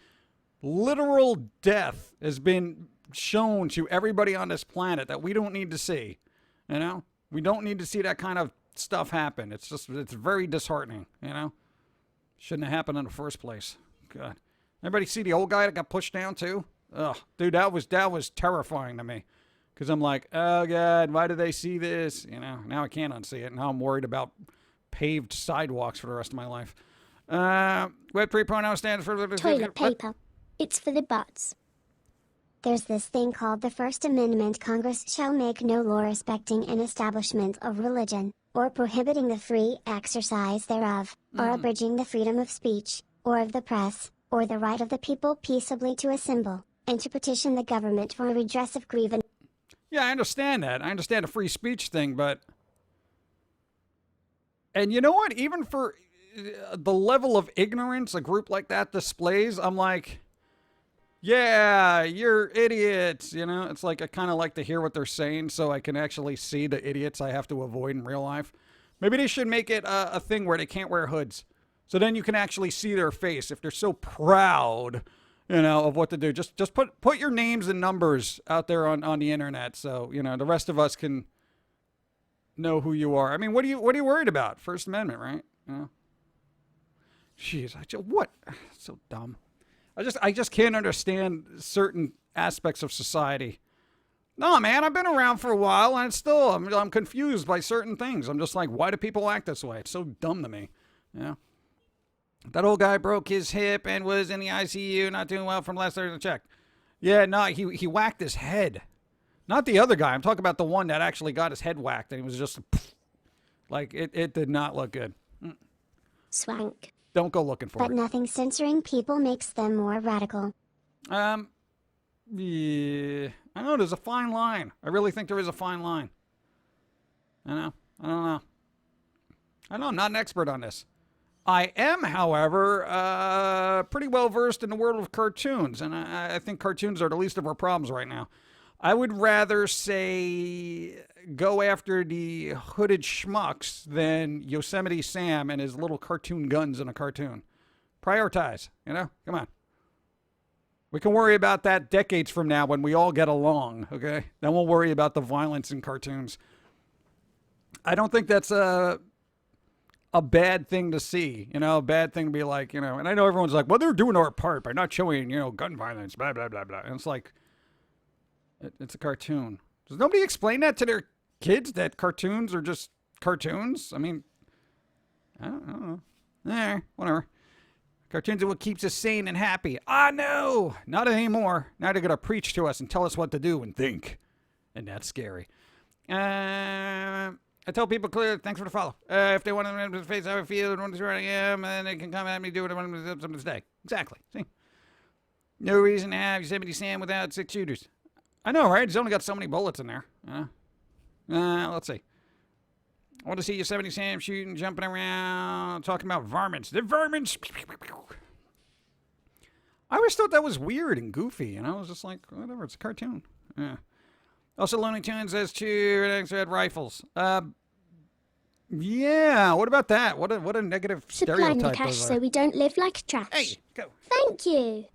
Literal death has been shown to everybody on this planet that we don't need to see, We don't need to see that kind of stuff happen. It's very disheartening, Shouldn't have happened in the first place. God. Everybody see the old guy that got pushed down, too? Ugh, dude, that was terrifying to me. Because I'm like, oh, God, why do they see this? Now I can't unsee it. Now I'm worried about paved sidewalks for the rest of my life. Web3 pronoun stands for... Toilet paper. It's for the butts. There's this thing called the First Amendment. Congress shall make no law respecting an establishment of religion, or prohibiting the free exercise thereof, or abridging the freedom of speech, or of the press, or the right of the people peaceably to assemble, and to petition the government for a redress of grievance. Yeah, I understand that. I understand the free speech thing, but... And you know what? Even for the level of ignorance a group like that displays, I'm like, yeah, you're idiots, It's like I kind of like to hear what they're saying so I can actually see the idiots I have to avoid in real life. Maybe they should make it a thing where they can't wear hoods. So then you can actually see their face if they're so proud, of what to do. Just put your names and numbers out there on the internet so, the rest of us can know who you are. I mean, what are you worried about? First Amendment, right? Jeez, what? So dumb. I just can't understand certain aspects of society. No, man, I've been around for a while and still I'm confused by certain things. I'm just like, why do people act this way? It's so dumb to me. That old guy broke his hip and was in the ICU, not doing well from last Thursday check. Yeah, no, he whacked his head. Not the other guy. I'm talking about the one that actually got his head whacked and he was just like, it did not look good. Swank. Don't go looking for But it. nothing censoring people makes them more radical. Yeah. I know there's a fine line. I really think there is a fine line. I don't know. I'm not an expert on this. I am, however, pretty well versed in the world of cartoons, and I think cartoons are the least of our problems right now. I would rather say go after the hooded schmucks than Yosemite Sam and his little cartoon guns in a cartoon. Prioritize, Come on. We can worry about that decades from now when we all get along, okay? Then we'll worry about the violence in cartoons. I don't think that's a bad thing to see, a bad thing to be like, and I know everyone's like, well, they're doing our part by not showing, gun violence, blah, blah, blah, blah. And it's like, it's a cartoon. Does nobody explain that to their kids, that cartoons are just cartoons? I mean, I don't know. Whatever. Cartoons are what keeps us sane and happy. No, not anymore. Now they're going to preach to us and tell us what to do and think. And that's scary. I tell people clearly, thanks for the follow. If they want to face how I feel and want to see where I am, then they can come at me, do what I want to do today. Exactly. See? No reason to have Yosemite Sam without 6 shooters. I know, right? He's only got so many bullets in there. Let's see. I want to see Yosemite Sam shooting, jumping around, talking about varmints. The varmints! I always thought that was weird and goofy, I was just like, whatever, it's a cartoon. Yeah. Also, Looney Tunes has 2 red rifles. Yeah, what about that? What a negative Supplying stereotype. the cash so we don't live like trash. Hey, go. Thank you.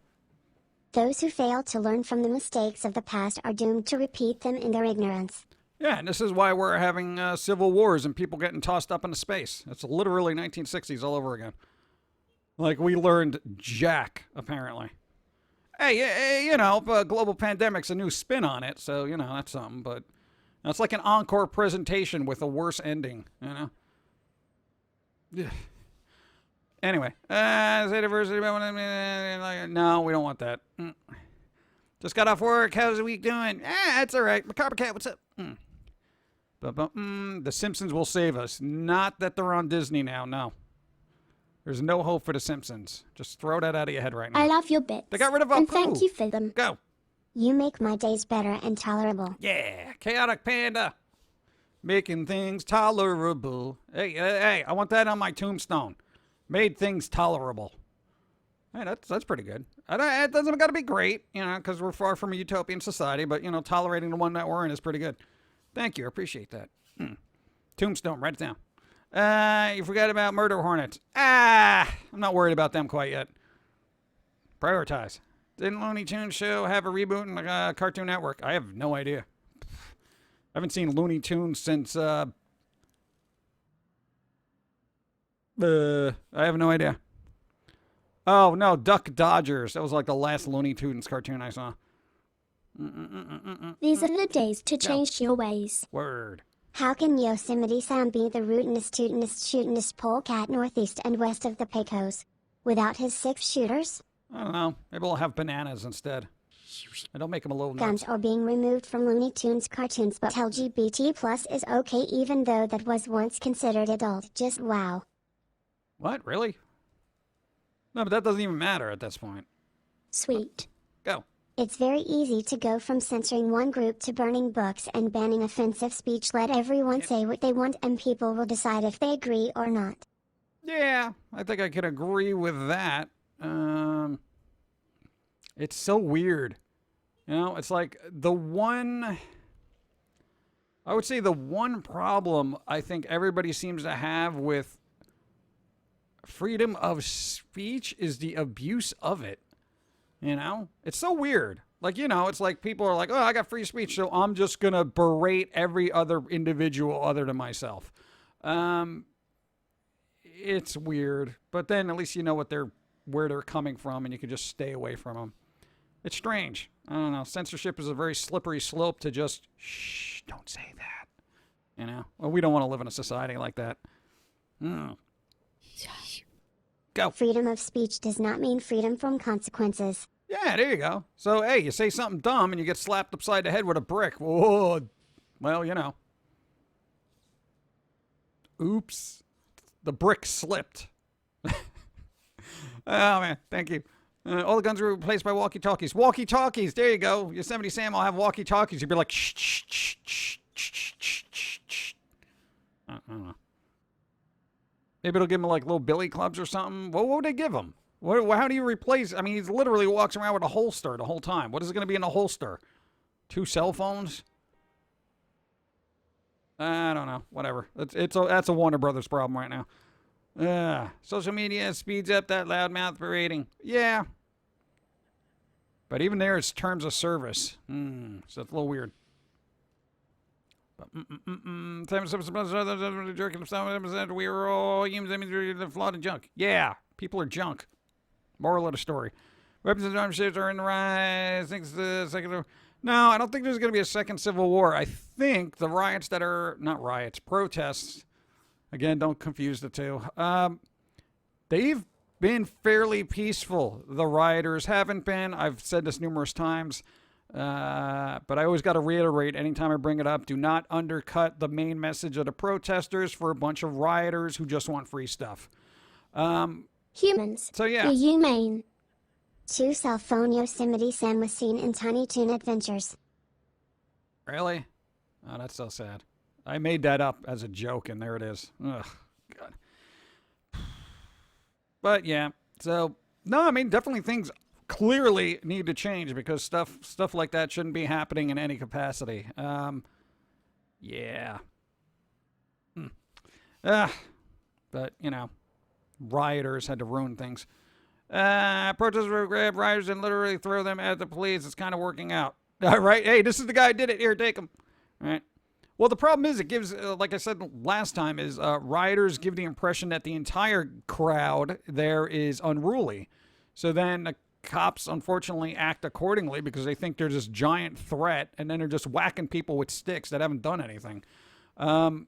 Those who fail to learn from the mistakes of the past are doomed to repeat them in their ignorance. Yeah, and this is why we're having civil wars and people getting tossed up into space. It's literally 1960s all over again. Like, we learned jack, apparently. Hey, global pandemic's a new spin on it, so, that's something, but it's like an encore presentation with a worse ending, Anyway, say diversity, no, we don't want that. Just got off work, how's the week doing? It's all right. Macabre Cat, what's up? The Simpsons will save us. Not that they're on Disney now, no. There's no hope for The Simpsons. Just throw that out of your head right now. I love your bits. They got rid of and Apu. thank you for them. Go. You make my days better and tolerable. Yeah, Chaotic Panda. Making things tolerable. Hey, I want that on my tombstone. Made things tolerable. Hey, that's pretty good. It doesn't got to be great, because we're far from a utopian society, but, tolerating the one that we're in is pretty good. Thank you. I appreciate that. Tombstone, write it down. You forgot about murder hornets. I'm not worried about them quite yet. Prioritize. Didn't Looney Tunes show have a reboot in the Cartoon Network? I have no idea. I haven't seen Looney Tunes since, I have no idea. Oh, no, Duck Dodgers. That was like the last Looney Tunes cartoon I saw. These are the days to change your ways. Word. How can Yosemite Sam be the rootinest, tootinest, shootinest polecat northeast and west of the Pecos without his 6 shooters? I don't know. Maybe we'll have bananas instead. I don't make them a little nuts. Guns are being removed from Looney Tunes cartoons, but LGBT plus is okay even though that was once considered adult. Just wow. What? Really? No, but that doesn't even matter at this point. Sweet. Go. It's very easy to go from censoring one group to burning books and banning offensive speech. Let everyone say what they want and people will decide if they agree or not. Yeah, I think I can agree with that. It's so weird. It's like I would say the one problem I think everybody seems to have with freedom of speech is the abuse of it. It's so weird. Like, it's like people are like, oh, I got free speech, so I'm just going to berate every other individual other than myself. It's weird. But then at least you know where they're coming from and you can just stay away from them. It's strange. I don't know. Censorship is a very slippery slope to just, shh, don't say that. Well, we don't want to live in a society like that. Go. Freedom of speech does not mean freedom from consequences. Yeah, there you go. So, hey, you say something dumb and you get slapped upside the head with a brick. Whoa. Well, you know. Oops. The brick slipped. Oh, man. Thank you. All the guns were replaced by walkie-talkies. Walkie-talkies. There you go. Yosemite Sam will have walkie-talkies. You'd be like, shh, shh, shh, shh, shh, shh, shh, shh. I don't know. Maybe it'll give him like little billy clubs or something. What would they give him? How do you replace? I mean, he literally walks around with a holster the whole time. What is going to be in a holster? 2 cell phones? I don't know. Whatever. That's a Warner Brothers problem right now. Social media speeds up that loudmouth parading. Yeah. But even there, it's terms of service. So it's a little weird. We are all humans, flawed and junk. Yeah, people are junk. Moral of the story. Weapons and arms are in the rise. Thinks the second. No, I don't think there's going to be a second civil war. I think the riots that are not riots, protests. Again, don't confuse the two. They've been fairly peaceful. The rioters haven't been. I've said this numerous times. But I always got to reiterate anytime I bring it up, do not undercut the main message of the protesters for a bunch of rioters who just want free stuff. Humans. So yeah. Are you humane? 2 cell phone Yosemite Sam was seen in Tiny Toon Adventures. Really? Oh, that's so sad. I made that up as a joke, and there it is. Ugh, God. But yeah, so no, I mean definitely things clearly need to change because stuff like that shouldn't be happening in any capacity. Yeah. But you know, rioters had to ruin things. Protesters will grab rioters and literally throw them at the police. It's kind of working out. All right. Hey, this is the guy who did it. Here, take him. All right. Well, the problem is it gives, like I said last time, is rioters give the impression that the entire crowd there is unruly. So then the cops, unfortunately, act accordingly because they think they're this giant threat, and then they're just whacking people with sticks that haven't done anything. And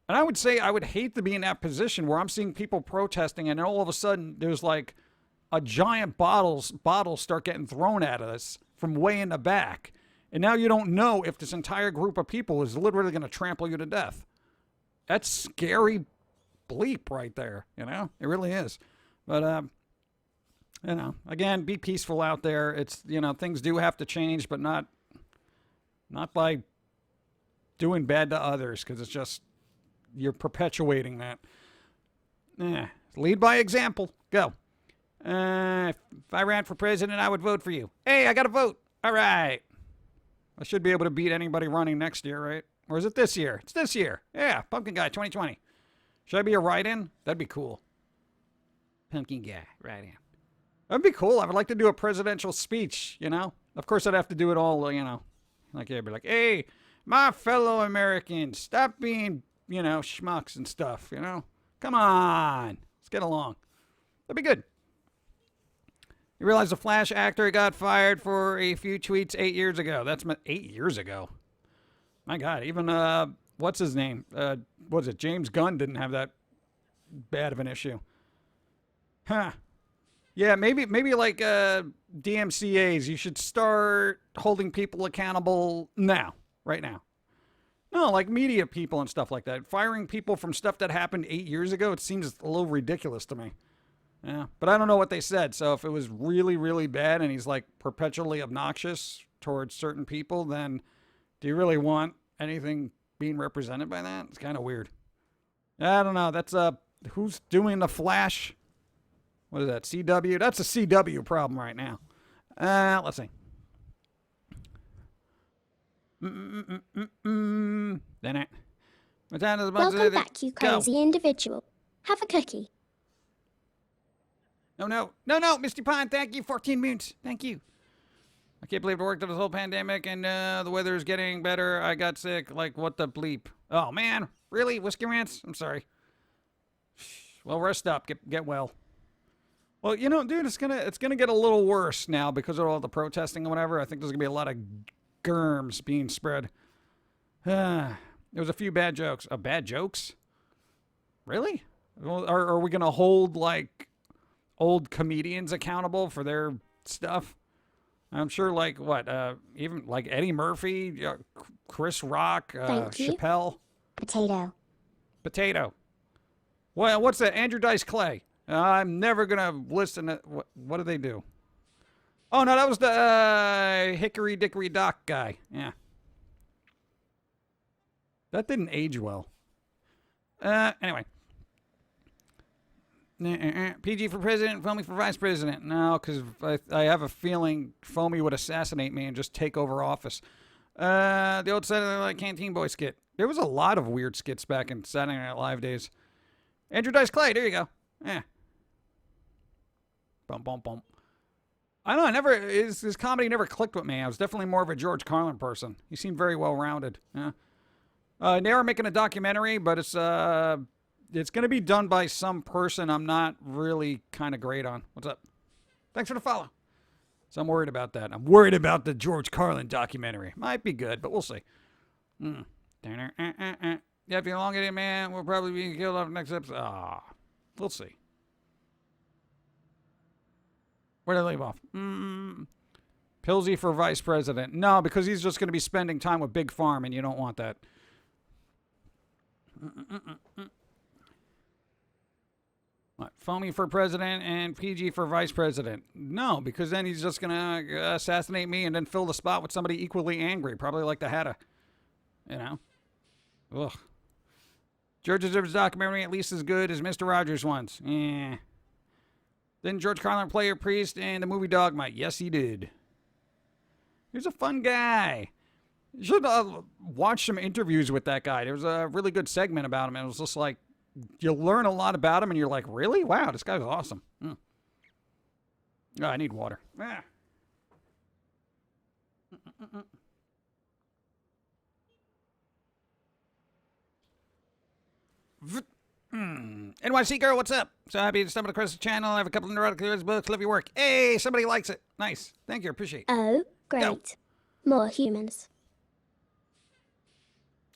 I would say I would hate to be in that position where I'm seeing people protesting, and then all of a sudden there's like a giant bottles start getting thrown at us from way in the back. And now you don't know if this entire group of people is literally going to trample you to death. That's scary bleep right there, you know? It really is. But, you know, again, be peaceful out there. It's, you know, things do have to change, but not by doing bad to others, because it's just, you're perpetuating that. Lead by example. Go. If I ran for president, I would vote for you. Hey, I got to vote. All right. I should be able to beat anybody running next year, right? Or is it this year? It's this year. Yeah, Pumpkin Guy 2020. Should I be a write-in? That'd be cool. Pumpkin Guy, write-in. That'd be cool. I would like to do a presidential speech, you know? Of course, I'd have to do it all, you know. Like, I'd be like, hey, my fellow Americans, stop being, you know, schmucks and stuff, you know? Come on. Let's get along. That'd be good. You realize the Flash actor got fired for a few tweets 8 years ago. That's 8 years ago. My God, even, what's his name? Was it James Gunn didn't have that bad of an issue. Huh. Yeah, maybe like DMCAs. You should start holding people accountable now, right now. No, like media people and stuff like that. Firing people from stuff that happened 8 years ago, it seems a little ridiculous to me. Yeah, but I don't know what they said. So if it was really, really bad and he's like perpetually obnoxious towards certain people, then do you really want anything being represented by that? It's kind of weird. I don't know. That's who's doing the Flash? What is that? CW? That's a CW problem right now. Let's see. Then it. Welcome back, you crazy individual. Have a cookie. No, Misty Pine, thank you. 14 moons. Thank you. I can't believe it worked through this whole pandemic and the weather is getting better. I got sick. Like, what the bleep? Oh, man. Really? Whiskey Rants? I'm sorry. Well, rest up. Get well. Well, you know, dude, it's gonna get a little worse now because of all the protesting and whatever. I think there's gonna be a lot of germs being spread. There was a few bad jokes. Bad jokes? Really? Are we gonna hold like old comedians accountable for their stuff. I'm sure, like, what, even, like, Eddie Murphy, Chris Rock, Thank you. Chappelle. Potato. Well, what's that? Andrew Dice Clay. I'm never going to listen to, what do they do? Oh, no, that was the Hickory Dickory Dock guy. Yeah. That didn't age well. Anyway. PG for president, Foamy for vice president. No, because I have a feeling Foamy would assassinate me and just take over office. The old Saturday Night Canteen Boy skit. There was a lot of weird skits back in Saturday Night Live days. Andrew Dice Clay, there you go. Yeah. Bum, bum, bum. I don't know, his comedy never clicked with me. I was definitely more of a George Carlin person. He seemed very well-rounded. Yeah. They are making a documentary, but it's going to be done by some person I'm not really kind of great on. What's up? Thanks for the follow. So I'm worried about that. I'm worried about the George Carlin documentary. Might be good, but we'll see. Yeah, if you elongate it, man, we'll probably be killed off the next episode. We'll see. Where did I leave off? Pilsy for vice president. No, because he's just going to be spending time with Big Farm, and you don't want that. What? Foamy for president and PG for vice president. No, because then he's just going to assassinate me and then fill the spot with somebody equally angry, probably like the Hatter. You know? Ugh. George deserves a documentary at least as good as Mr. Rogers' ones. Yeah. Didn't George Carlin play a priest in the movie Dogma? Yes, he did. He was a fun guy. You should watch some interviews with that guy. There was a really good segment about him. And it was just like, you learn a lot about him, and you're like, really? Wow, this guy's awesome. Oh, I need water. NYC girl, what's up? So happy to stumble across the channel. I have a couple of neurotic lyrics books. Love your work. Hey, somebody likes it. Nice. Thank you. Appreciate it. Oh, great. Go. More humans.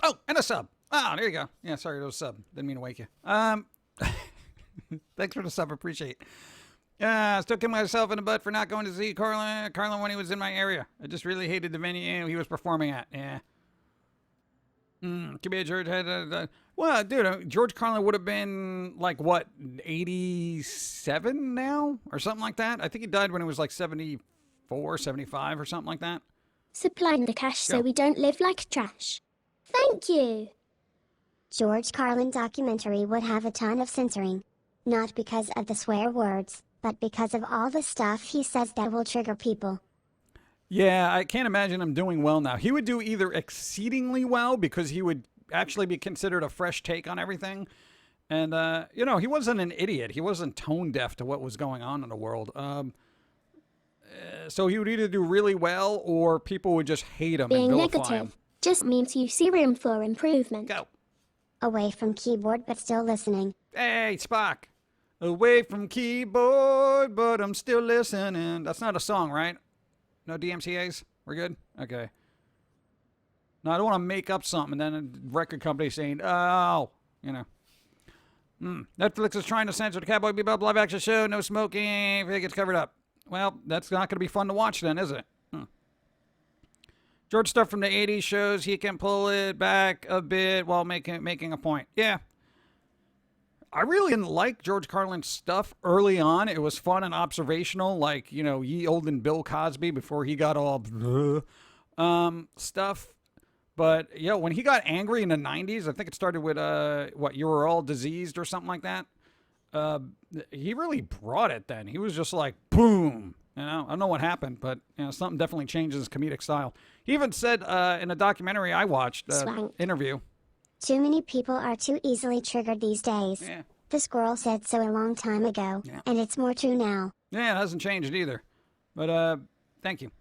Oh, and a sub. Oh, there you go. Yeah, sorry, it was a sub. Didn't mean to wake you. Thanks for the sub. Appreciate it. Still kicking myself in the butt for not going to see Carlin when he was in my area. I just really hated the venue he was performing at. Yeah. Could be a George had well, dude, George Carlin would have been like what, 87 now or something like that. I think he died when he was like 74, 75 or something like that. Supplying the cash so we don't live like trash. Thank you. George Carlin documentary would have a ton of censoring. Not because of the swear words, but because of all the stuff he says that will trigger people. Yeah, I can't imagine him doing well now. He would do either exceedingly well because he would actually be considered a fresh take on everything. And, you know, he wasn't an idiot. He wasn't tone deaf to what was going on in the world. So he would either do really well or people would just hate him Being and vilify negative him. just means you see room for improvement. Go. Away from keyboard but still listening. Hey, Spock. Away from keyboard, but I'm still listening. That's not a song, right? No DMCAs? We're good? Okay. No, I don't want to make up something and then a record company saying, oh, you know. Netflix is trying to censor the Cowboy Bebop live action show. No smoking if it gets covered up. Well, that's not going to be fun to watch then, is it? George stuff from the 80s shows he can pull it back a bit while making a point. Yeah. I really didn't like George Carlin's stuff early on. It was fun and observational, like, you know, ye olden Bill Cosby before he got all stuff. But, yeah, when he got angry in the 90s, I think it started with, what, You Were All Diseased or something like that. He really brought it then. He was just like, boom. You know, I don't know what happened, but, you know, something definitely changed his comedic style. He even said in a documentary I watched, interview. Too many people are too easily triggered these days. Yeah. The squirrel said so a long time ago, and it's more true now. Yeah, it hasn't changed either. But, thank you.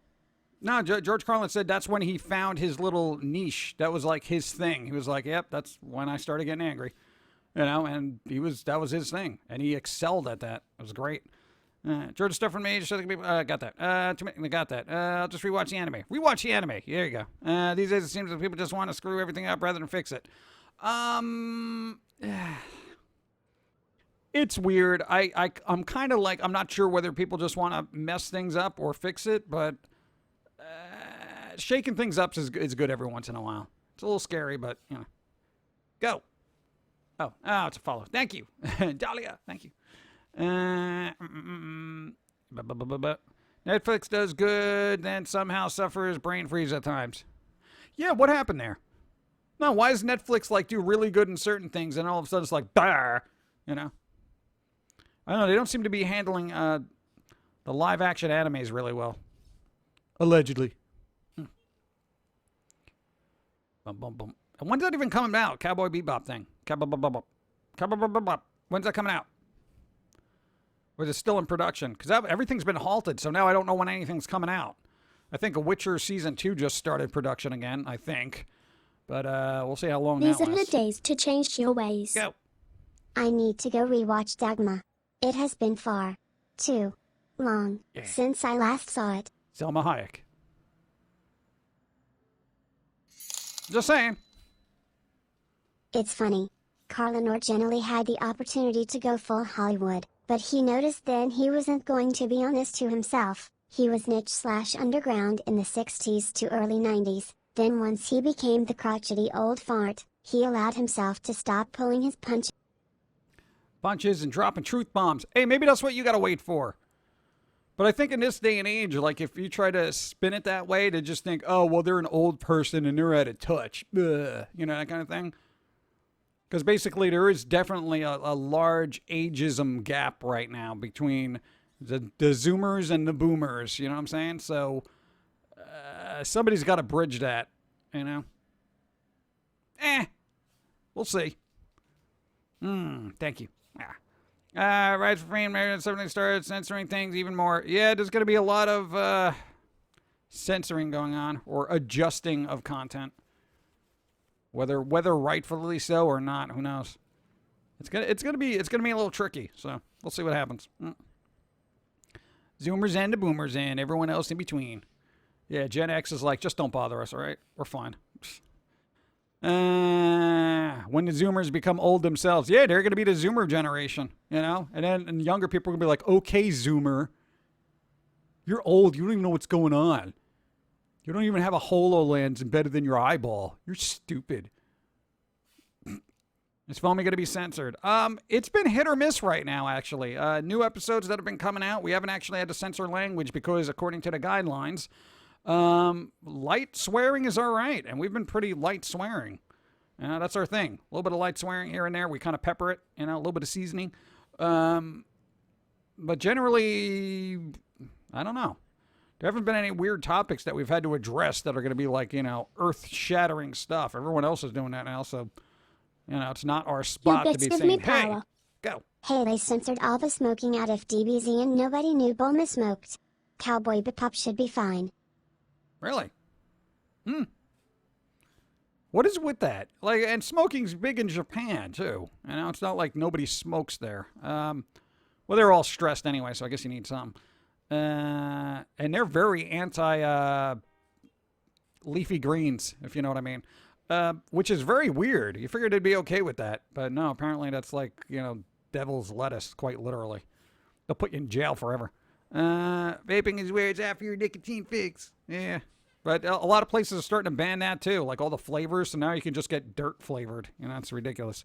No, George Carlin said that's when he found his little niche. That was like his thing. He was like, yep, that's when I started getting angry. You know, and that was his thing. And he excelled at that. It was great. George stuff from me. Got that. Got that. I'll just rewatch the anime. Rewatch the anime. There you go. These days it seems that people just want to screw everything up rather than fix it. It's weird. I'm kind of like, I'm not sure whether people just want to mess things up or fix it, but shaking things up is good every once in a while. It's a little scary, but, you know. Go. Oh, it's a follow. Thank you. Dahlia, thank you. Netflix does good, then somehow suffers brain freeze at times. Yeah, what happened there? No, why does Netflix, like, do really good in certain things, and all of a sudden it's like, bah, you know? I don't know, they don't seem to be handling the live-action animes really well. Allegedly. Bum, bum, bum. And when's that even coming out? Cowboy Bebop thing. When's that coming out? Or is it still in production? Because everything's been halted, so now I don't know when anything's coming out. I think A Witcher Season 2 just started production again, I think. But we'll see how long that lasts. These are the days to change your ways. Go. I need to go rewatch Dogma. It has been far too long since I last saw it. Selma Hayek. Just saying. It's funny. Carlin originally had the opportunity to go full Hollywood, but he noticed then he wasn't going to be honest to himself. He was niche/underground in the 60s to early 90s. Then once he became the crotchety old fart, he allowed himself to stop pulling his punches and dropping truth bombs. Hey, maybe that's what you gotta wait for. But I think in this day and age, like, if you try to spin it that way, to just think, oh, well, they're an old person and they're out of touch. Ugh, you know, that kind of thing. Because basically there is definitely a large ageism gap right now between the Zoomers and the Boomers. You know what I'm saying? So somebody's got to bridge that, you know? We'll see. Thank you. Rights for Free American suddenly started censoring things even more. Yeah, there's going to be a lot of censoring going on, or adjusting of content. Whether rightfully so or not, who knows? It's gonna be a little tricky. So we'll see what happens. Zoomers and the Boomers and everyone else in between. Yeah, Gen X is like, just don't bother us, all right? We're fine. When the Zoomers become old themselves, yeah, they're gonna be the Zoomer generation, you know. And younger people are gonna be like, okay, Zoomer, you're old. You don't even know what's going on. You don't even have a HoloLens embedded in your eyeball. You're stupid. Is Foamy going to be censored? It's been hit or miss right now, actually. New episodes that have been coming out, we haven't actually had to censor language because, according to the guidelines, light swearing is all right. And we've been pretty light swearing. That's our thing. A little bit of light swearing here and there. We kind of pepper it, you know, a little bit of seasoning. But generally, I don't know. There haven't been any weird topics that we've had to address that are going to be like, you know, earth-shattering stuff. Everyone else is doing that now, so, you know, it's not our spot to be saying, hey, go. Hey, they censored all the smoking out of DBZ and nobody knew Bulma smoked. Cowboy Bebop should be fine. Really? What is with that? Like, and smoking's big in Japan, too. You know, it's not like nobody smokes there. Well, they're all stressed anyway, so I guess you need some. And they're very anti leafy greens, if you know what I mean. Which is very weird. You figured they'd be okay with that, but no, apparently that's like, you know, devil's lettuce, quite literally. They'll put you in jail forever. Vaping is where it's after your nicotine fix. Yeah. But a lot of places are starting to ban that too, like all the flavors, so now you can just get dirt flavored. You know, it's ridiculous.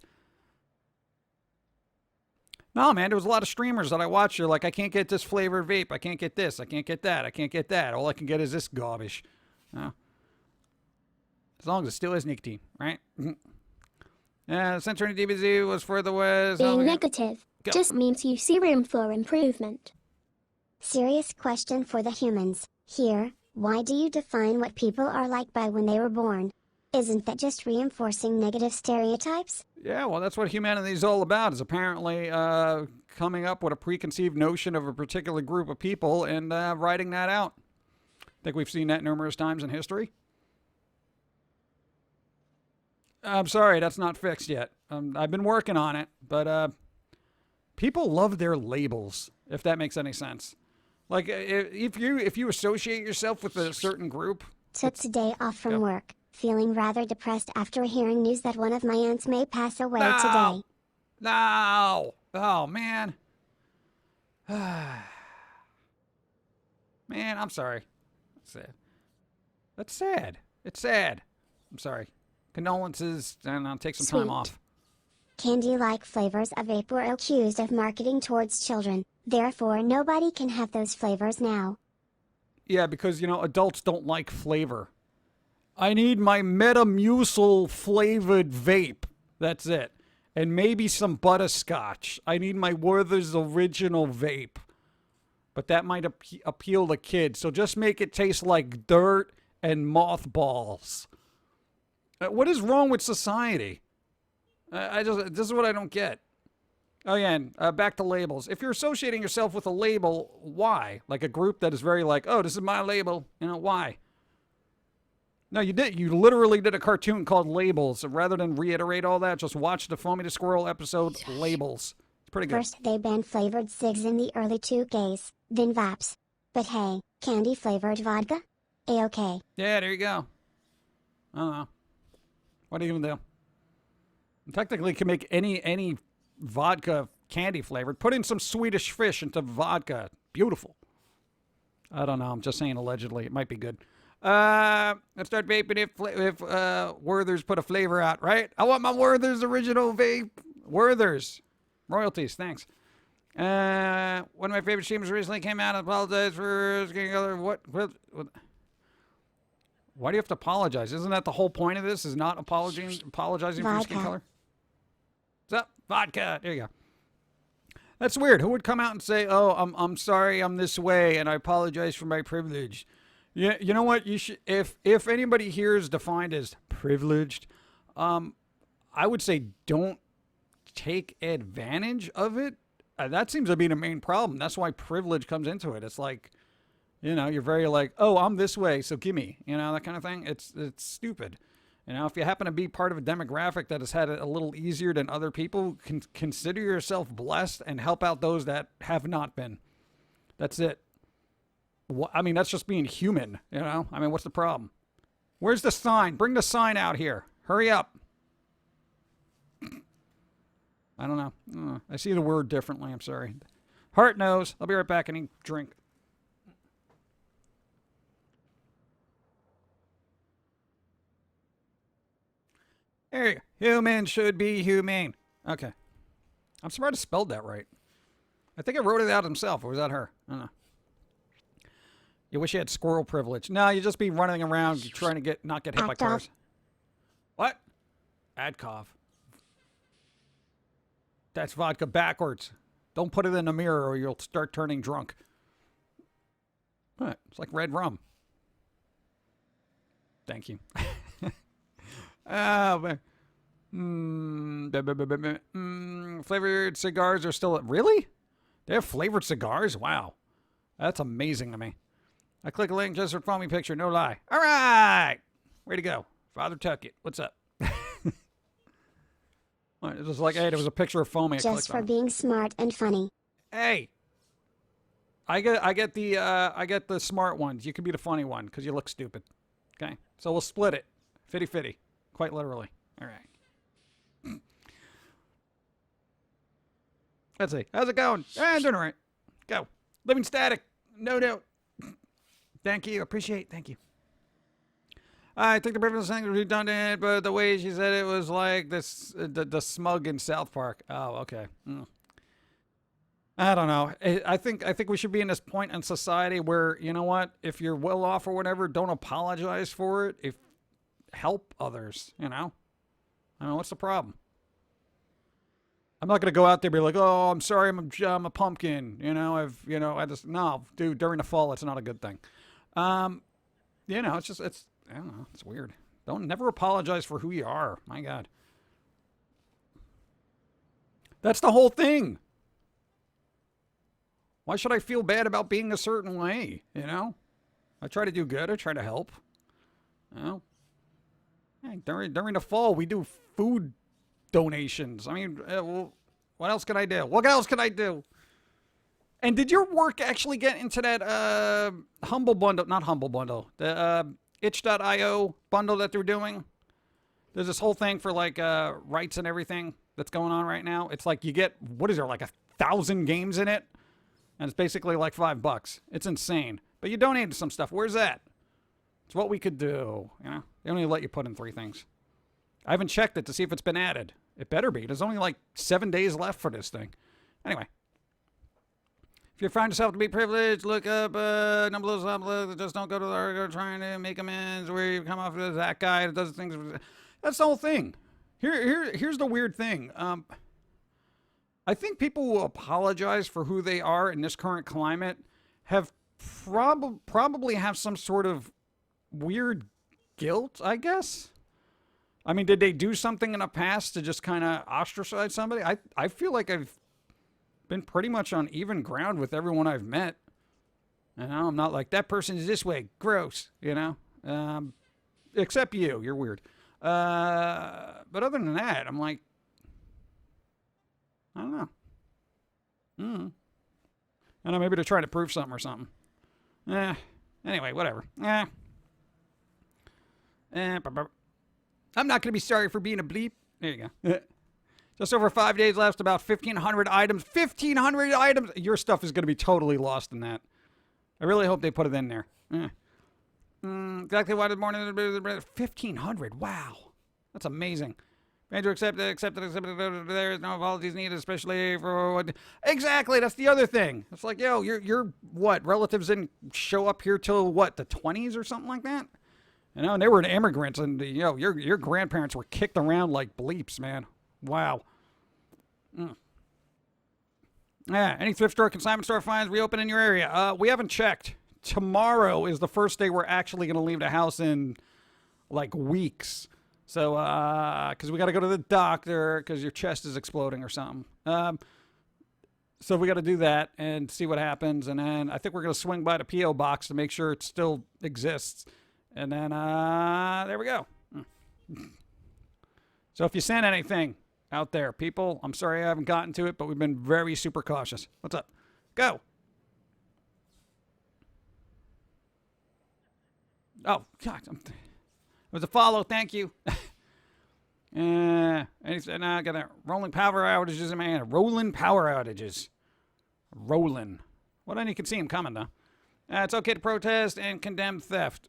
No, man, there was a lot of streamers that I watched. They're like, I can't get this flavored vape. I can't get this. I can't get that. I can't get that. All I can get is this garbage. As long as it still is nicotine, right? Censoring DBZ was for the West. Being negative just means you see room for improvement. Serious question for the humans. Here, why do you define what people are like by when they were born? Isn't that just reinforcing negative stereotypes? Yeah, well, that's what humanity is all about, is apparently coming up with a preconceived notion of a particular group of people and writing that out. I think we've seen that numerous times in history. I'm sorry, that's not fixed yet. I've been working on it, but people love their labels, if that makes any sense. Like, if you associate yourself with a certain group... Took today off from work. Feeling rather depressed after hearing news that one of my aunts may pass away today. No! Oh, man. Man, I'm sorry. That's sad. That's sad. It's sad. I'm sorry. Condolences, and I'll take some time Sweet. off. Candy-like flavors of vape were accused of marketing towards children, therefore nobody can have those flavors now. Yeah, because, adults don't like flavor. I need my Metamucil flavored vape. That's it. And maybe some butterscotch. I need my Werther's original vape. But that might appeal to kids. So just make it taste like dirt and mothballs. What is wrong with society? This is what I don't get. Oh, yeah, and back to labels. If you're associating yourself with a label, why? Like a group that is very like, oh, this is my label. Why? No, you did. You literally did a cartoon called Labels. Rather than reiterate all that, just watch the Foamy the Squirrel episode, Labels. It's pretty good. First they banned flavored cigs in the early 2Ks, then vapes. But hey, candy-flavored vodka? A-okay. Yeah, there you go. I don't know. What are you going to do? Technically, you can make any vodka candy flavored. Put in some Swedish fish into vodka. Beautiful. I don't know. I'm just saying allegedly. It might be good. Let's start vaping if Werther's put a flavor out, right? I want my Werther's original vape. Werther's. Royalties, thanks. One of my favorite streamers recently came out and apologized for getting other what? Why do you have to apologize? Isn't that the whole point of this? Is not apologizing for your skin color? What's up? Vodka. There you go. That's weird. Who would come out and say, "Oh, I'm sorry, I'm this way, and I apologize for my privilege"? Yeah, you know what? You should. If anybody here is defined as privileged, I would say don't take advantage of it. That seems to be the main problem. That's why privilege comes into it. It's like, you're very like, oh, I'm this way, so give me, that kind of thing. It's stupid. If you happen to be part of a demographic that has had it a little easier than other people, consider yourself blessed and help out those that have not been. That's it. I mean, that's just being human, I mean, what's the problem? Where's the sign? Bring the sign out here. Hurry up. I don't know. I see the word differently. I'm sorry. Heart knows. I'll be right back and eat drink. There you go. Human should be humane. Okay. I'm surprised I spelled that right. I think I wrote it out himself, or was that her? I don't know. You wish you had squirrel privilege. No, you just be running around trying to not get hit by cars. What? Adkov. That's vodka backwards. Don't put it in the mirror or you'll start turning drunk. What? It's like red rum. Thank you. Flavored cigars are still... Really? They have flavored cigars? Wow. That's amazing to me. I click a link just for foamy picture. No lie. All right. Way to go. Father Tucket. What's up? It was like, hey, there was a picture of foamy. Just for being smart and funny. Hey. I get the smart ones. You can be the funny one because you look stupid. Okay? So we'll split it. 50-50. Quite literally. All right. Let's see. How's it going? I'm doing all right. Go. Living static. No doubt. Thank you. Appreciate it. Thank you. I think the previous thing was redundant, but the way she said it was like this, the smug in South Park. Oh, okay. I don't know. I think we should be in this point in society where, you know what? If you're well off or whatever, don't apologize for it. Help others, I don't know. What's the problem? I'm not going to go out there and be like, oh, I'm sorry, I'm a pumpkin. No, dude, during the fall, it's not a good thing. It's I don't know. It's weird. Never apologize for who you are. My God. That's the whole thing. Why should I feel bad about being a certain way? I try to do good. I try to help. During the fall, we do food donations. I mean, what else can I do? What else can I do? And did your work actually get into that Humble Bundle? Not Humble Bundle. The itch.io bundle that they're doing? There's this whole thing for like rights and everything. that's going on right now. It's like you get, what is there, like 1,000 games in it? And it's basically like $5. It's insane. But you donated some stuff. Where's that? It's what we could do. You know, they only let you put in 3 things. I haven't checked it to see if it's been added. It better be. There's only like 7 days left for this thing. Anyway. If you find yourself to be privileged, look up number of those just don't go to the article trying to make amends where you come off as that guy that does things. That's the whole thing. Here's the weird thing. I think people who apologize for who they are in this current climate have probably have some sort of weird guilt, I guess. I mean, did they do something in the past to just kind of ostracize somebody? I feel like I've been pretty much on even ground with everyone I've met. You know, I'm not like, that person is this way, gross, you know? Except you, you're weird. But other than that, I'm like, I don't know. I don't know, maybe they're trying to prove something or something. Anyway, whatever. I'm not going to be sorry for being a bleep. There you go. Just over 5 days left, about 1,500 items. 1,500 items! Your stuff is going to be totally lost in that. I really hope they put it in there. Exactly why the morning... 1,500, wow. That's amazing. Andrew accepted. There is no apologies needed, especially for what... Exactly, that's the other thing. It's like, yo, your what, relatives didn't show up here till, what, the 20s or something like that? You know, and they were immigrants, and, you know, your grandparents were kicked around like bleeps, man. Wow. Yeah, any thrift store, consignment store finds reopen in your area? We haven't checked. Tomorrow is the first day we're actually going to leave the house in, like, weeks. So, because we got to go to the doctor because your chest is exploding or something. So we got to do that and see what happens. And then I think we're going to swing by the P.O. box to make sure it still exists. And then, there we go. So if you send anything out there, people, I'm sorry I haven't gotten to it, but we've been very super cautious. What's up? Go. Oh, God. It was a follow. Thank you. And he said, I got a rolling power outages in my hand. Rolling power outages. Rolling. Well, then you can see him coming, though. It's okay to protest and condemn theft.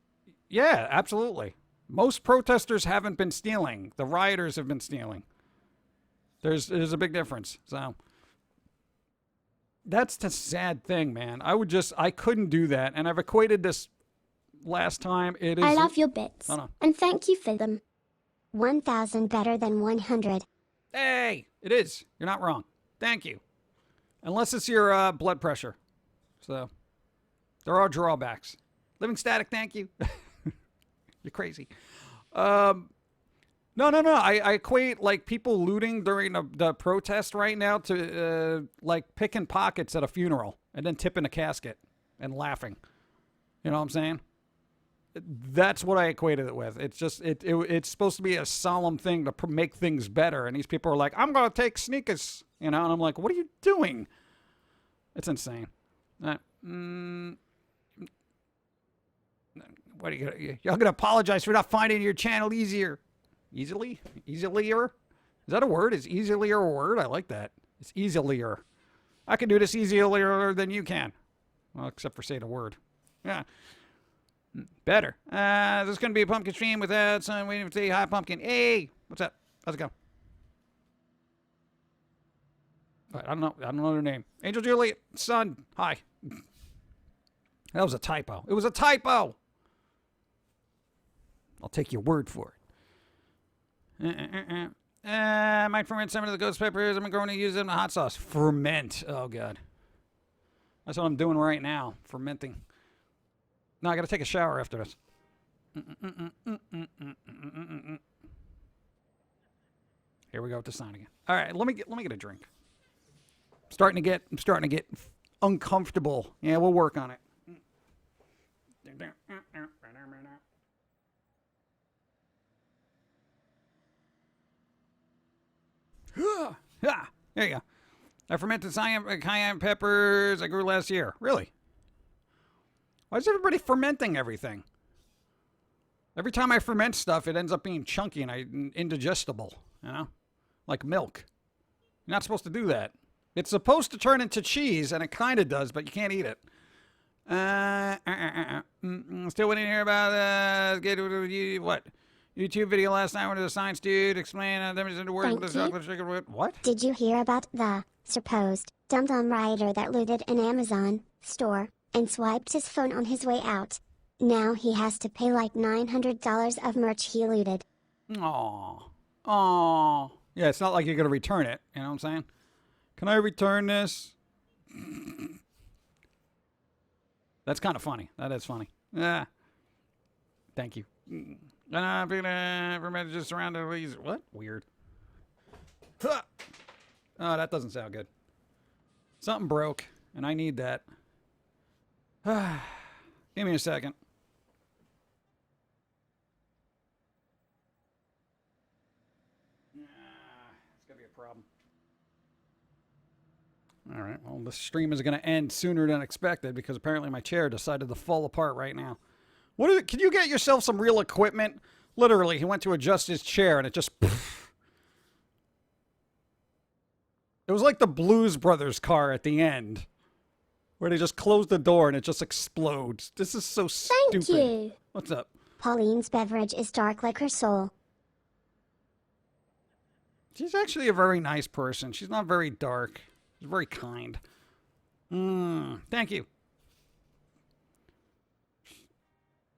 Yeah, absolutely. Most protesters haven't been stealing. The rioters have been stealing. There's a big difference. So that's the sad thing, man. I couldn't do that. And I've equated this last time. It is. I love your bits. Oh, no. And thank you for them. 1,000 better than 100. Hey, it is. You're not wrong. Thank you. Unless it's your blood pressure. So there are drawbacks. Living static, thank you. You're crazy. No. I equate like people looting during the protest right now to like picking pockets at a funeral and then tipping a casket and laughing. You know what I'm saying? That's what I equated it with. It's just it's supposed to be a solemn thing to make things better, and these people are like, "I'm gonna take sneakers," you know, and I'm like, "What are you doing?" It's insane. What are y'all gonna apologize for not finding your channel easier? Easilier? Is that a word? Is easilier a word? I like that. It's easilier. I can do this easier than you can. Well, except for say the word. Yeah. Better. This is going to be a pumpkin stream without someone waiting to say hi, Pumpkin. Hey, what's up? How's it going? Right, I don't know their name. Angel Juliet, son. Hi. That was a typo. It was a typo. I'll take your word for it. Might ferment some of the ghost peppers. I'm going to use them in hot sauce. Ferment. Oh, God. That's what I'm doing right now. Fermenting. No, I got to take a shower after this. Here we go with the sign again. All right, let me get a drink. I'm starting to get uncomfortable. Yeah, we'll work on it. There you go. I fermented cayenne peppers I grew last year. Really? Why is everybody fermenting everything? Every time I ferment stuff, it ends up being chunky and indigestible, you know? Like milk. You're not supposed to do that. It's supposed to turn into cheese, and it kind of does, but you can't eat it. Still waiting to hear about what? YouTube video last night where the science dude explained them into words with the chocolate sugar. What? Did you hear about the supposed dum-dum writer that looted an Amazon store and swiped his phone on his way out? Now he has to pay like $900 of merch he looted. Aww. Yeah, it's not like you're going to return it. You know what I'm saying? Can I return this? That's kind of funny. That is funny. Yeah. Thank you. I'm for messages around the leaves. What? Weird. Huh. Oh, that doesn't sound good. Something broke, and I need that. Give me a second. It's going to be a problem. All right. Well, the stream is going to end sooner than expected because apparently my chair decided to fall apart right now. What is it? Can you get yourself some real equipment? Literally, he went to adjust his chair and it just... It was like the Blues Brothers car at the end. Where they just close the door and it just explodes. This is so stupid. Thank you. What's up? Pauline's beverage is dark like her soul. She's actually a very nice person. She's not very dark. She's very kind. Thank you.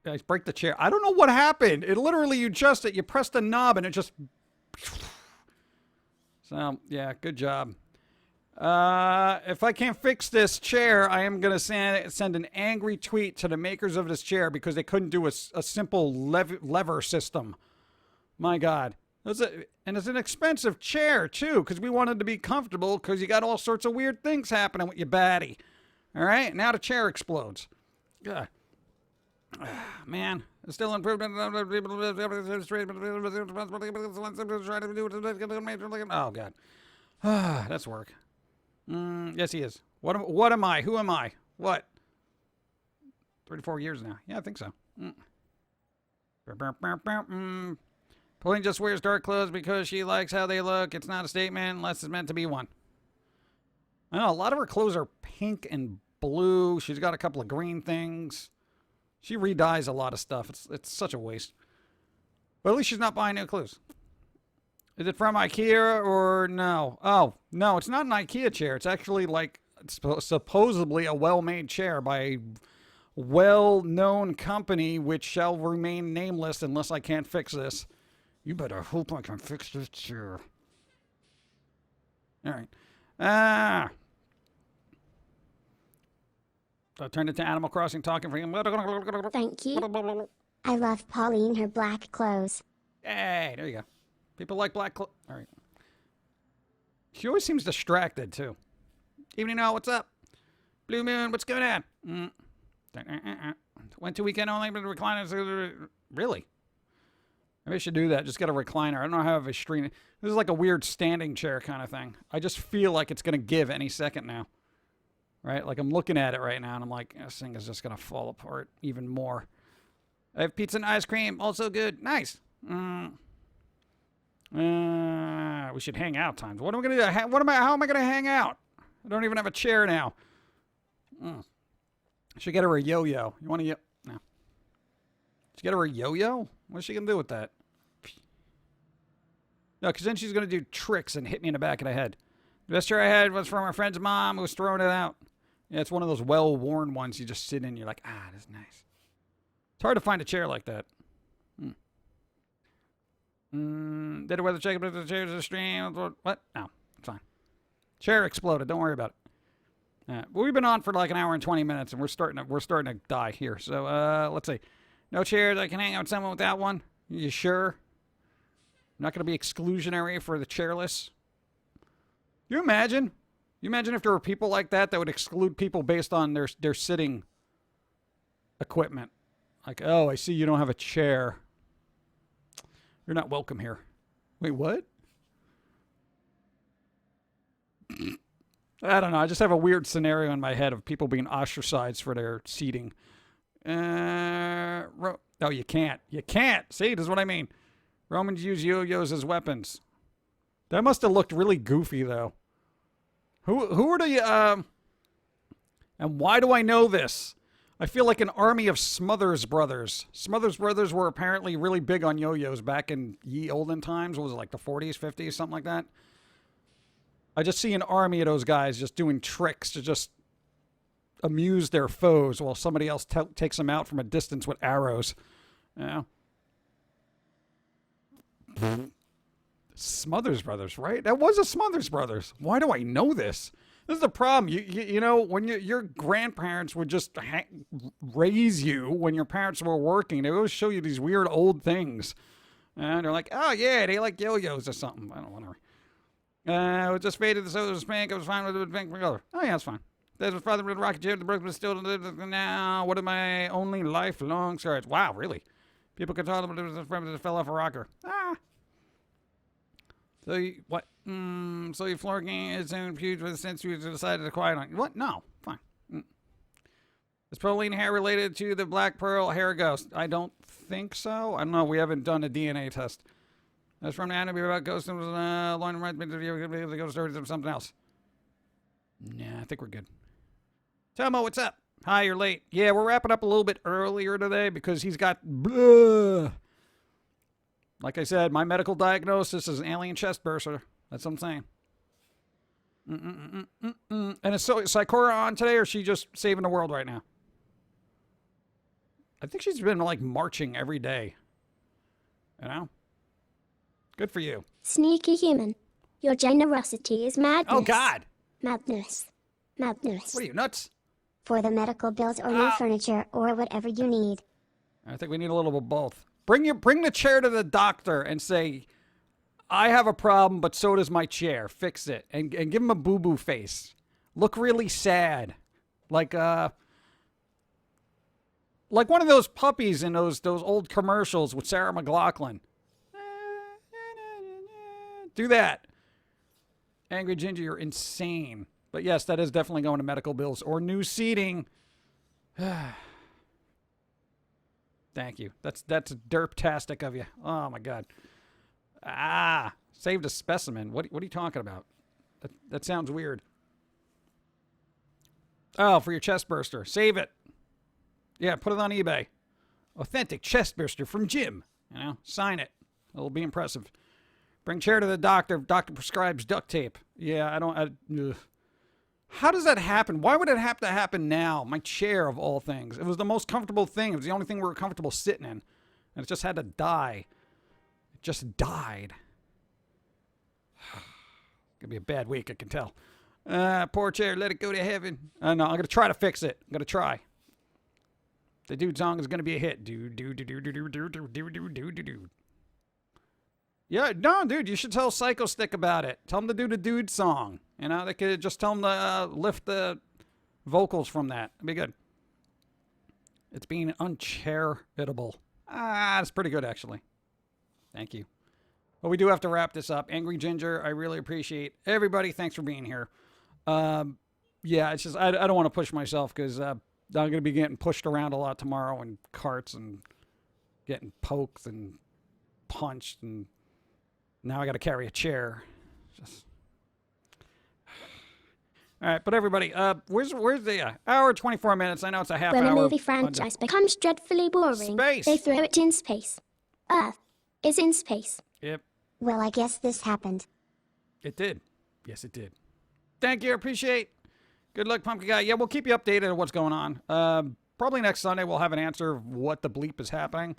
Guys, break the chair. I don't know what happened. It literally, you adjust it, you press the knob, and it just... So, yeah, good job. If I can't fix this chair, I am going to send an angry tweet to the makers of this chair because they couldn't do a simple lever system. My God. And it's an expensive chair, too, because we wanted to be comfortable because you got all sorts of weird things happening with your baddie. All right? Now the chair explodes. God. Man, it's still improvement. Oh, God. That's work. Yes, he is. What am I? Who am I? What? 34 years now. Yeah, I think so. Pauline just wears dark clothes because she likes how they look. It's not a statement unless it's meant to be one. I know, a lot of her clothes are pink and blue. She's got a couple of green things. She redyes a lot of stuff. It's such a waste. But at least she's not buying new clothes. Is it from IKEA or no? Oh, no, it's not an IKEA chair. It's actually like supposedly a well-made chair by a well-known company which shall remain nameless unless I can't fix this. You better hope I can fix this chair. All right. So I turned it to Animal Crossing talking for him. Thank you. I love Pauline, her black clothes. Hey, there you go. People like black clothes. All right. She always seems distracted, too. Evening, all. What's up? Blue Moon, what's going on? Went to weekend only, but recliner. Really? Maybe I should do that. Just get a recliner. I don't know how I have a stream. This is like a weird standing chair kind of thing. I just feel like it's going to give any second now. Right? Like I'm looking at it right now and I'm like, this thing is just going to fall apart even more. I have pizza and ice cream. Also good. Nice. We should hang out times. What am I going to do? How am I going to hang out? I don't even have a chair now. I should get her a yo-yo. You want to no. Should get her a yo-yo? What's she going to do with that? No, because then she's going to do tricks and hit me in the back of the head. The best chair I had was from our friend's mom who was throwing it out. Yeah, it's one of those well-worn ones you just sit in. You're like, that's nice. It's hard to find a chair like that. Did a weather check up the chairs in the stream? What? No, it's fine. Chair exploded. Don't worry about it. But we've been on for like an hour and 20 minutes, and we're starting to die here. So let's see. No chairs. I can hang out with someone without one. You sure? I'm not going to be exclusionary for the chairless. You imagine? You imagine if there were people like that would exclude people based on their sitting equipment. Like, oh, I see you don't have a chair. You're not welcome here. Wait, what? I don't know. I just have a weird scenario in my head of people being ostracized for their seating. Oh, you can't. You can't. See, this is what I mean. Romans use yo-yos as weapons. That must have looked really goofy, though. Who are the, and why do I know this? I feel like an army of Smothers Brothers. Smothers Brothers were apparently really big on yo-yos back in ye olden times. What was it, like the 40s, 50s, something like that? I just see an army of those guys just doing tricks to just amuse their foes while somebody else takes them out from a distance with arrows. You know? Smothers Brothers, right? That was a Smothers Brothers. Why do I know this? This is the problem. You know, when your grandparents would just raise you when your parents were working, they always show you these weird old things. And they're like, oh, yeah, they like yo-yos or something. I don't want to. It just faded. The soda was pink. I was fine with the pink color. Oh, yeah, that's fine. There's my father with a rocket ship. The brook was still now. What are my only lifelong scars? Wow, really? People could tell them it was a friend that fell off a rocker. Ah. So you, what? So your floor game is in huge since you decided to quiet on. What? No, fine. Is proline hair related to the black pearl hair ghost? I don't think so. I don't know. We haven't done a DNA test. That's from the anime about ghosts. Lauren reminds me of the ghost stories of something else. Nah, I think we're good. Tomo, what's up? Hi, you're late. Yeah, we're wrapping up a little bit earlier today because he's got. Like I said, my medical diagnosis is an alien chest burster. That's what I'm saying. And is Sakura on today, or is she just saving the world right now? I think she's been, like, marching every day. You know? Good for you. Sneaky human. Your generosity is madness. Oh, God. Madness. Madness. What are you, nuts? For the medical bills or new furniture or whatever you need. I think we need a little of both. Bring the chair to the doctor and say, I have a problem, but so does my chair. Fix it. And give him a boo-boo face. Look really sad. Like one of those puppies in those old commercials with Sarah McLachlan. Do that. Angry Ginger, you're insane. But yes, that is definitely going to medical bills or new seating. Thank you. That's derptastic of you. Oh my God. Saved a specimen. What are you talking about? That sounds weird. Oh, for your chest burster. Save it. Yeah, put it on eBay. Authentic chest burster from J.i.M. You know, sign it. It'll be impressive. Bring chair to the doctor. Doctor prescribes duct tape. Yeah, how does that happen? Why would it have to happen now? My chair, of all things. It was the most comfortable thing. It was the only thing we were comfortable sitting in. And it just had to die. It just died. Gonna be a bad week, I can tell. Poor chair, let it go to heaven. No, I'm gonna try to fix it. I'm gonna try. The dude song is gonna be a hit. Do. Yeah, no, dude, you should tell Psycho Stick about it. Tell him to do the dude song. You know, they could just tell him to lift the vocals from that. It'd be good. It's being uncharitable. That's pretty good, actually. Thank you. But we do have to wrap this up. Angry Ginger, I really appreciate everybody. Thanks for being here. Yeah, it's just, I don't want to push myself because I'm going to be getting pushed around a lot tomorrow in carts and getting poked and punched, and now I got to carry a chair. Just... All right, but everybody, where's the hour 24 minutes? I know it's a half hour. When a movie franchise becomes dreadfully boring, Space. They throw it in space. Earth is in space. Yep. Well, I guess this happened. It did. Yes, it did. Thank you. Appreciate. Good luck, Pumpkin Guy. Yeah, we'll keep you updated on what's going on. Probably next Sunday we'll have an answer of what the bleep is happening.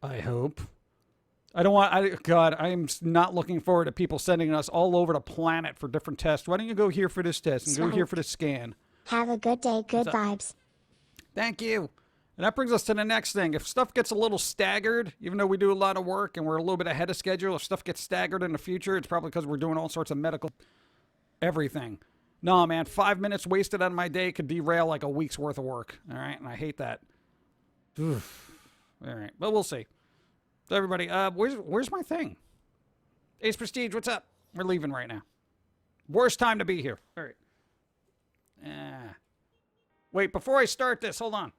I hope. God, I am not looking forward to people sending us all over the planet for different tests. Why don't you go here for this test and go here for this scan? Have a good day. Good vibes. Thank you. And that brings us to the next thing. If stuff gets a little staggered, even though we do a lot of work and we're a little bit ahead of schedule, if stuff gets staggered in the future, it's probably because we're doing all sorts of medical everything. No, man, 5 minutes wasted out of my day could derail like a week's worth of work. All right, and I hate that. Oof. All right, but we'll see. So everybody, where's my thing? Ace Prestige, what's up? We're leaving right now. Worst time to be here. All right. Wait, before I start this, hold on.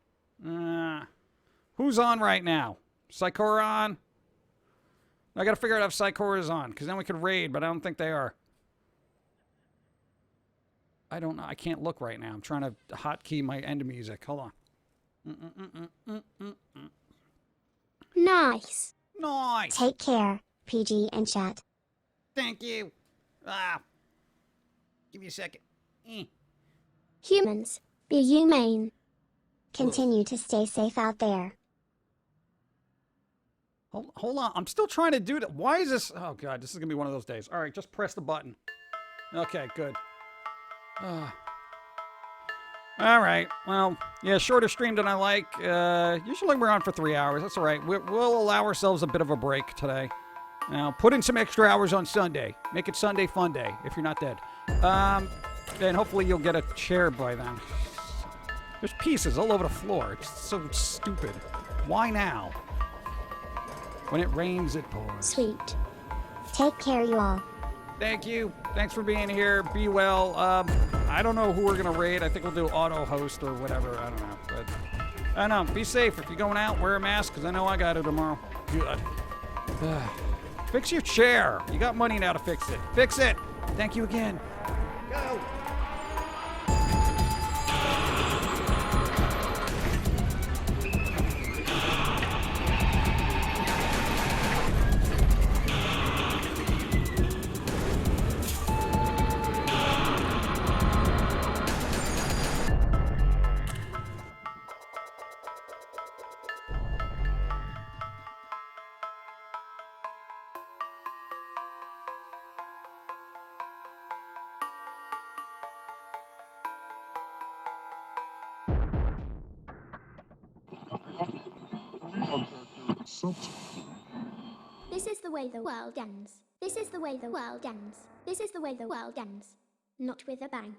Who's on right now? Sakura on? I gotta figure out if Psychora is on, because then we could raid, but I don't think they are. I don't know. I can't look right now. I'm trying to hotkey my end music. Hold on. Nice. Nice. Take care, PG and chat. Thank you. Ah. Give me a second. Humans, be humane. Continue to stay safe out there. Hold on. I'm still trying to do that. Why is this? Oh, God. This is going to be one of those days. All right. Just press the button. Okay. Good. All right. Well, yeah, shorter stream than I like. Usually we're on for 3 hours. That's all right. We'll allow ourselves a bit of a break today. Now, put in some extra hours on Sunday. Make it Sunday fun day if you're not dead. And hopefully you'll get a chair by then. There's pieces all over the floor. It's so stupid. Why now? When it rains, it pours. Sweet. Take care, you all. Thank you. Thanks for being here. Be well. I don't know who we're going to raid. I think we'll do auto host or whatever. I don't know. But I don't know. Be safe. If you're going out, wear a mask, because I know I got it tomorrow. Good. Fix your chair. You got money now to fix it. Fix it. Thank you again. Go. This is the way the world ends. This is the way the world ends. This is the way the world ends. Not with a bang.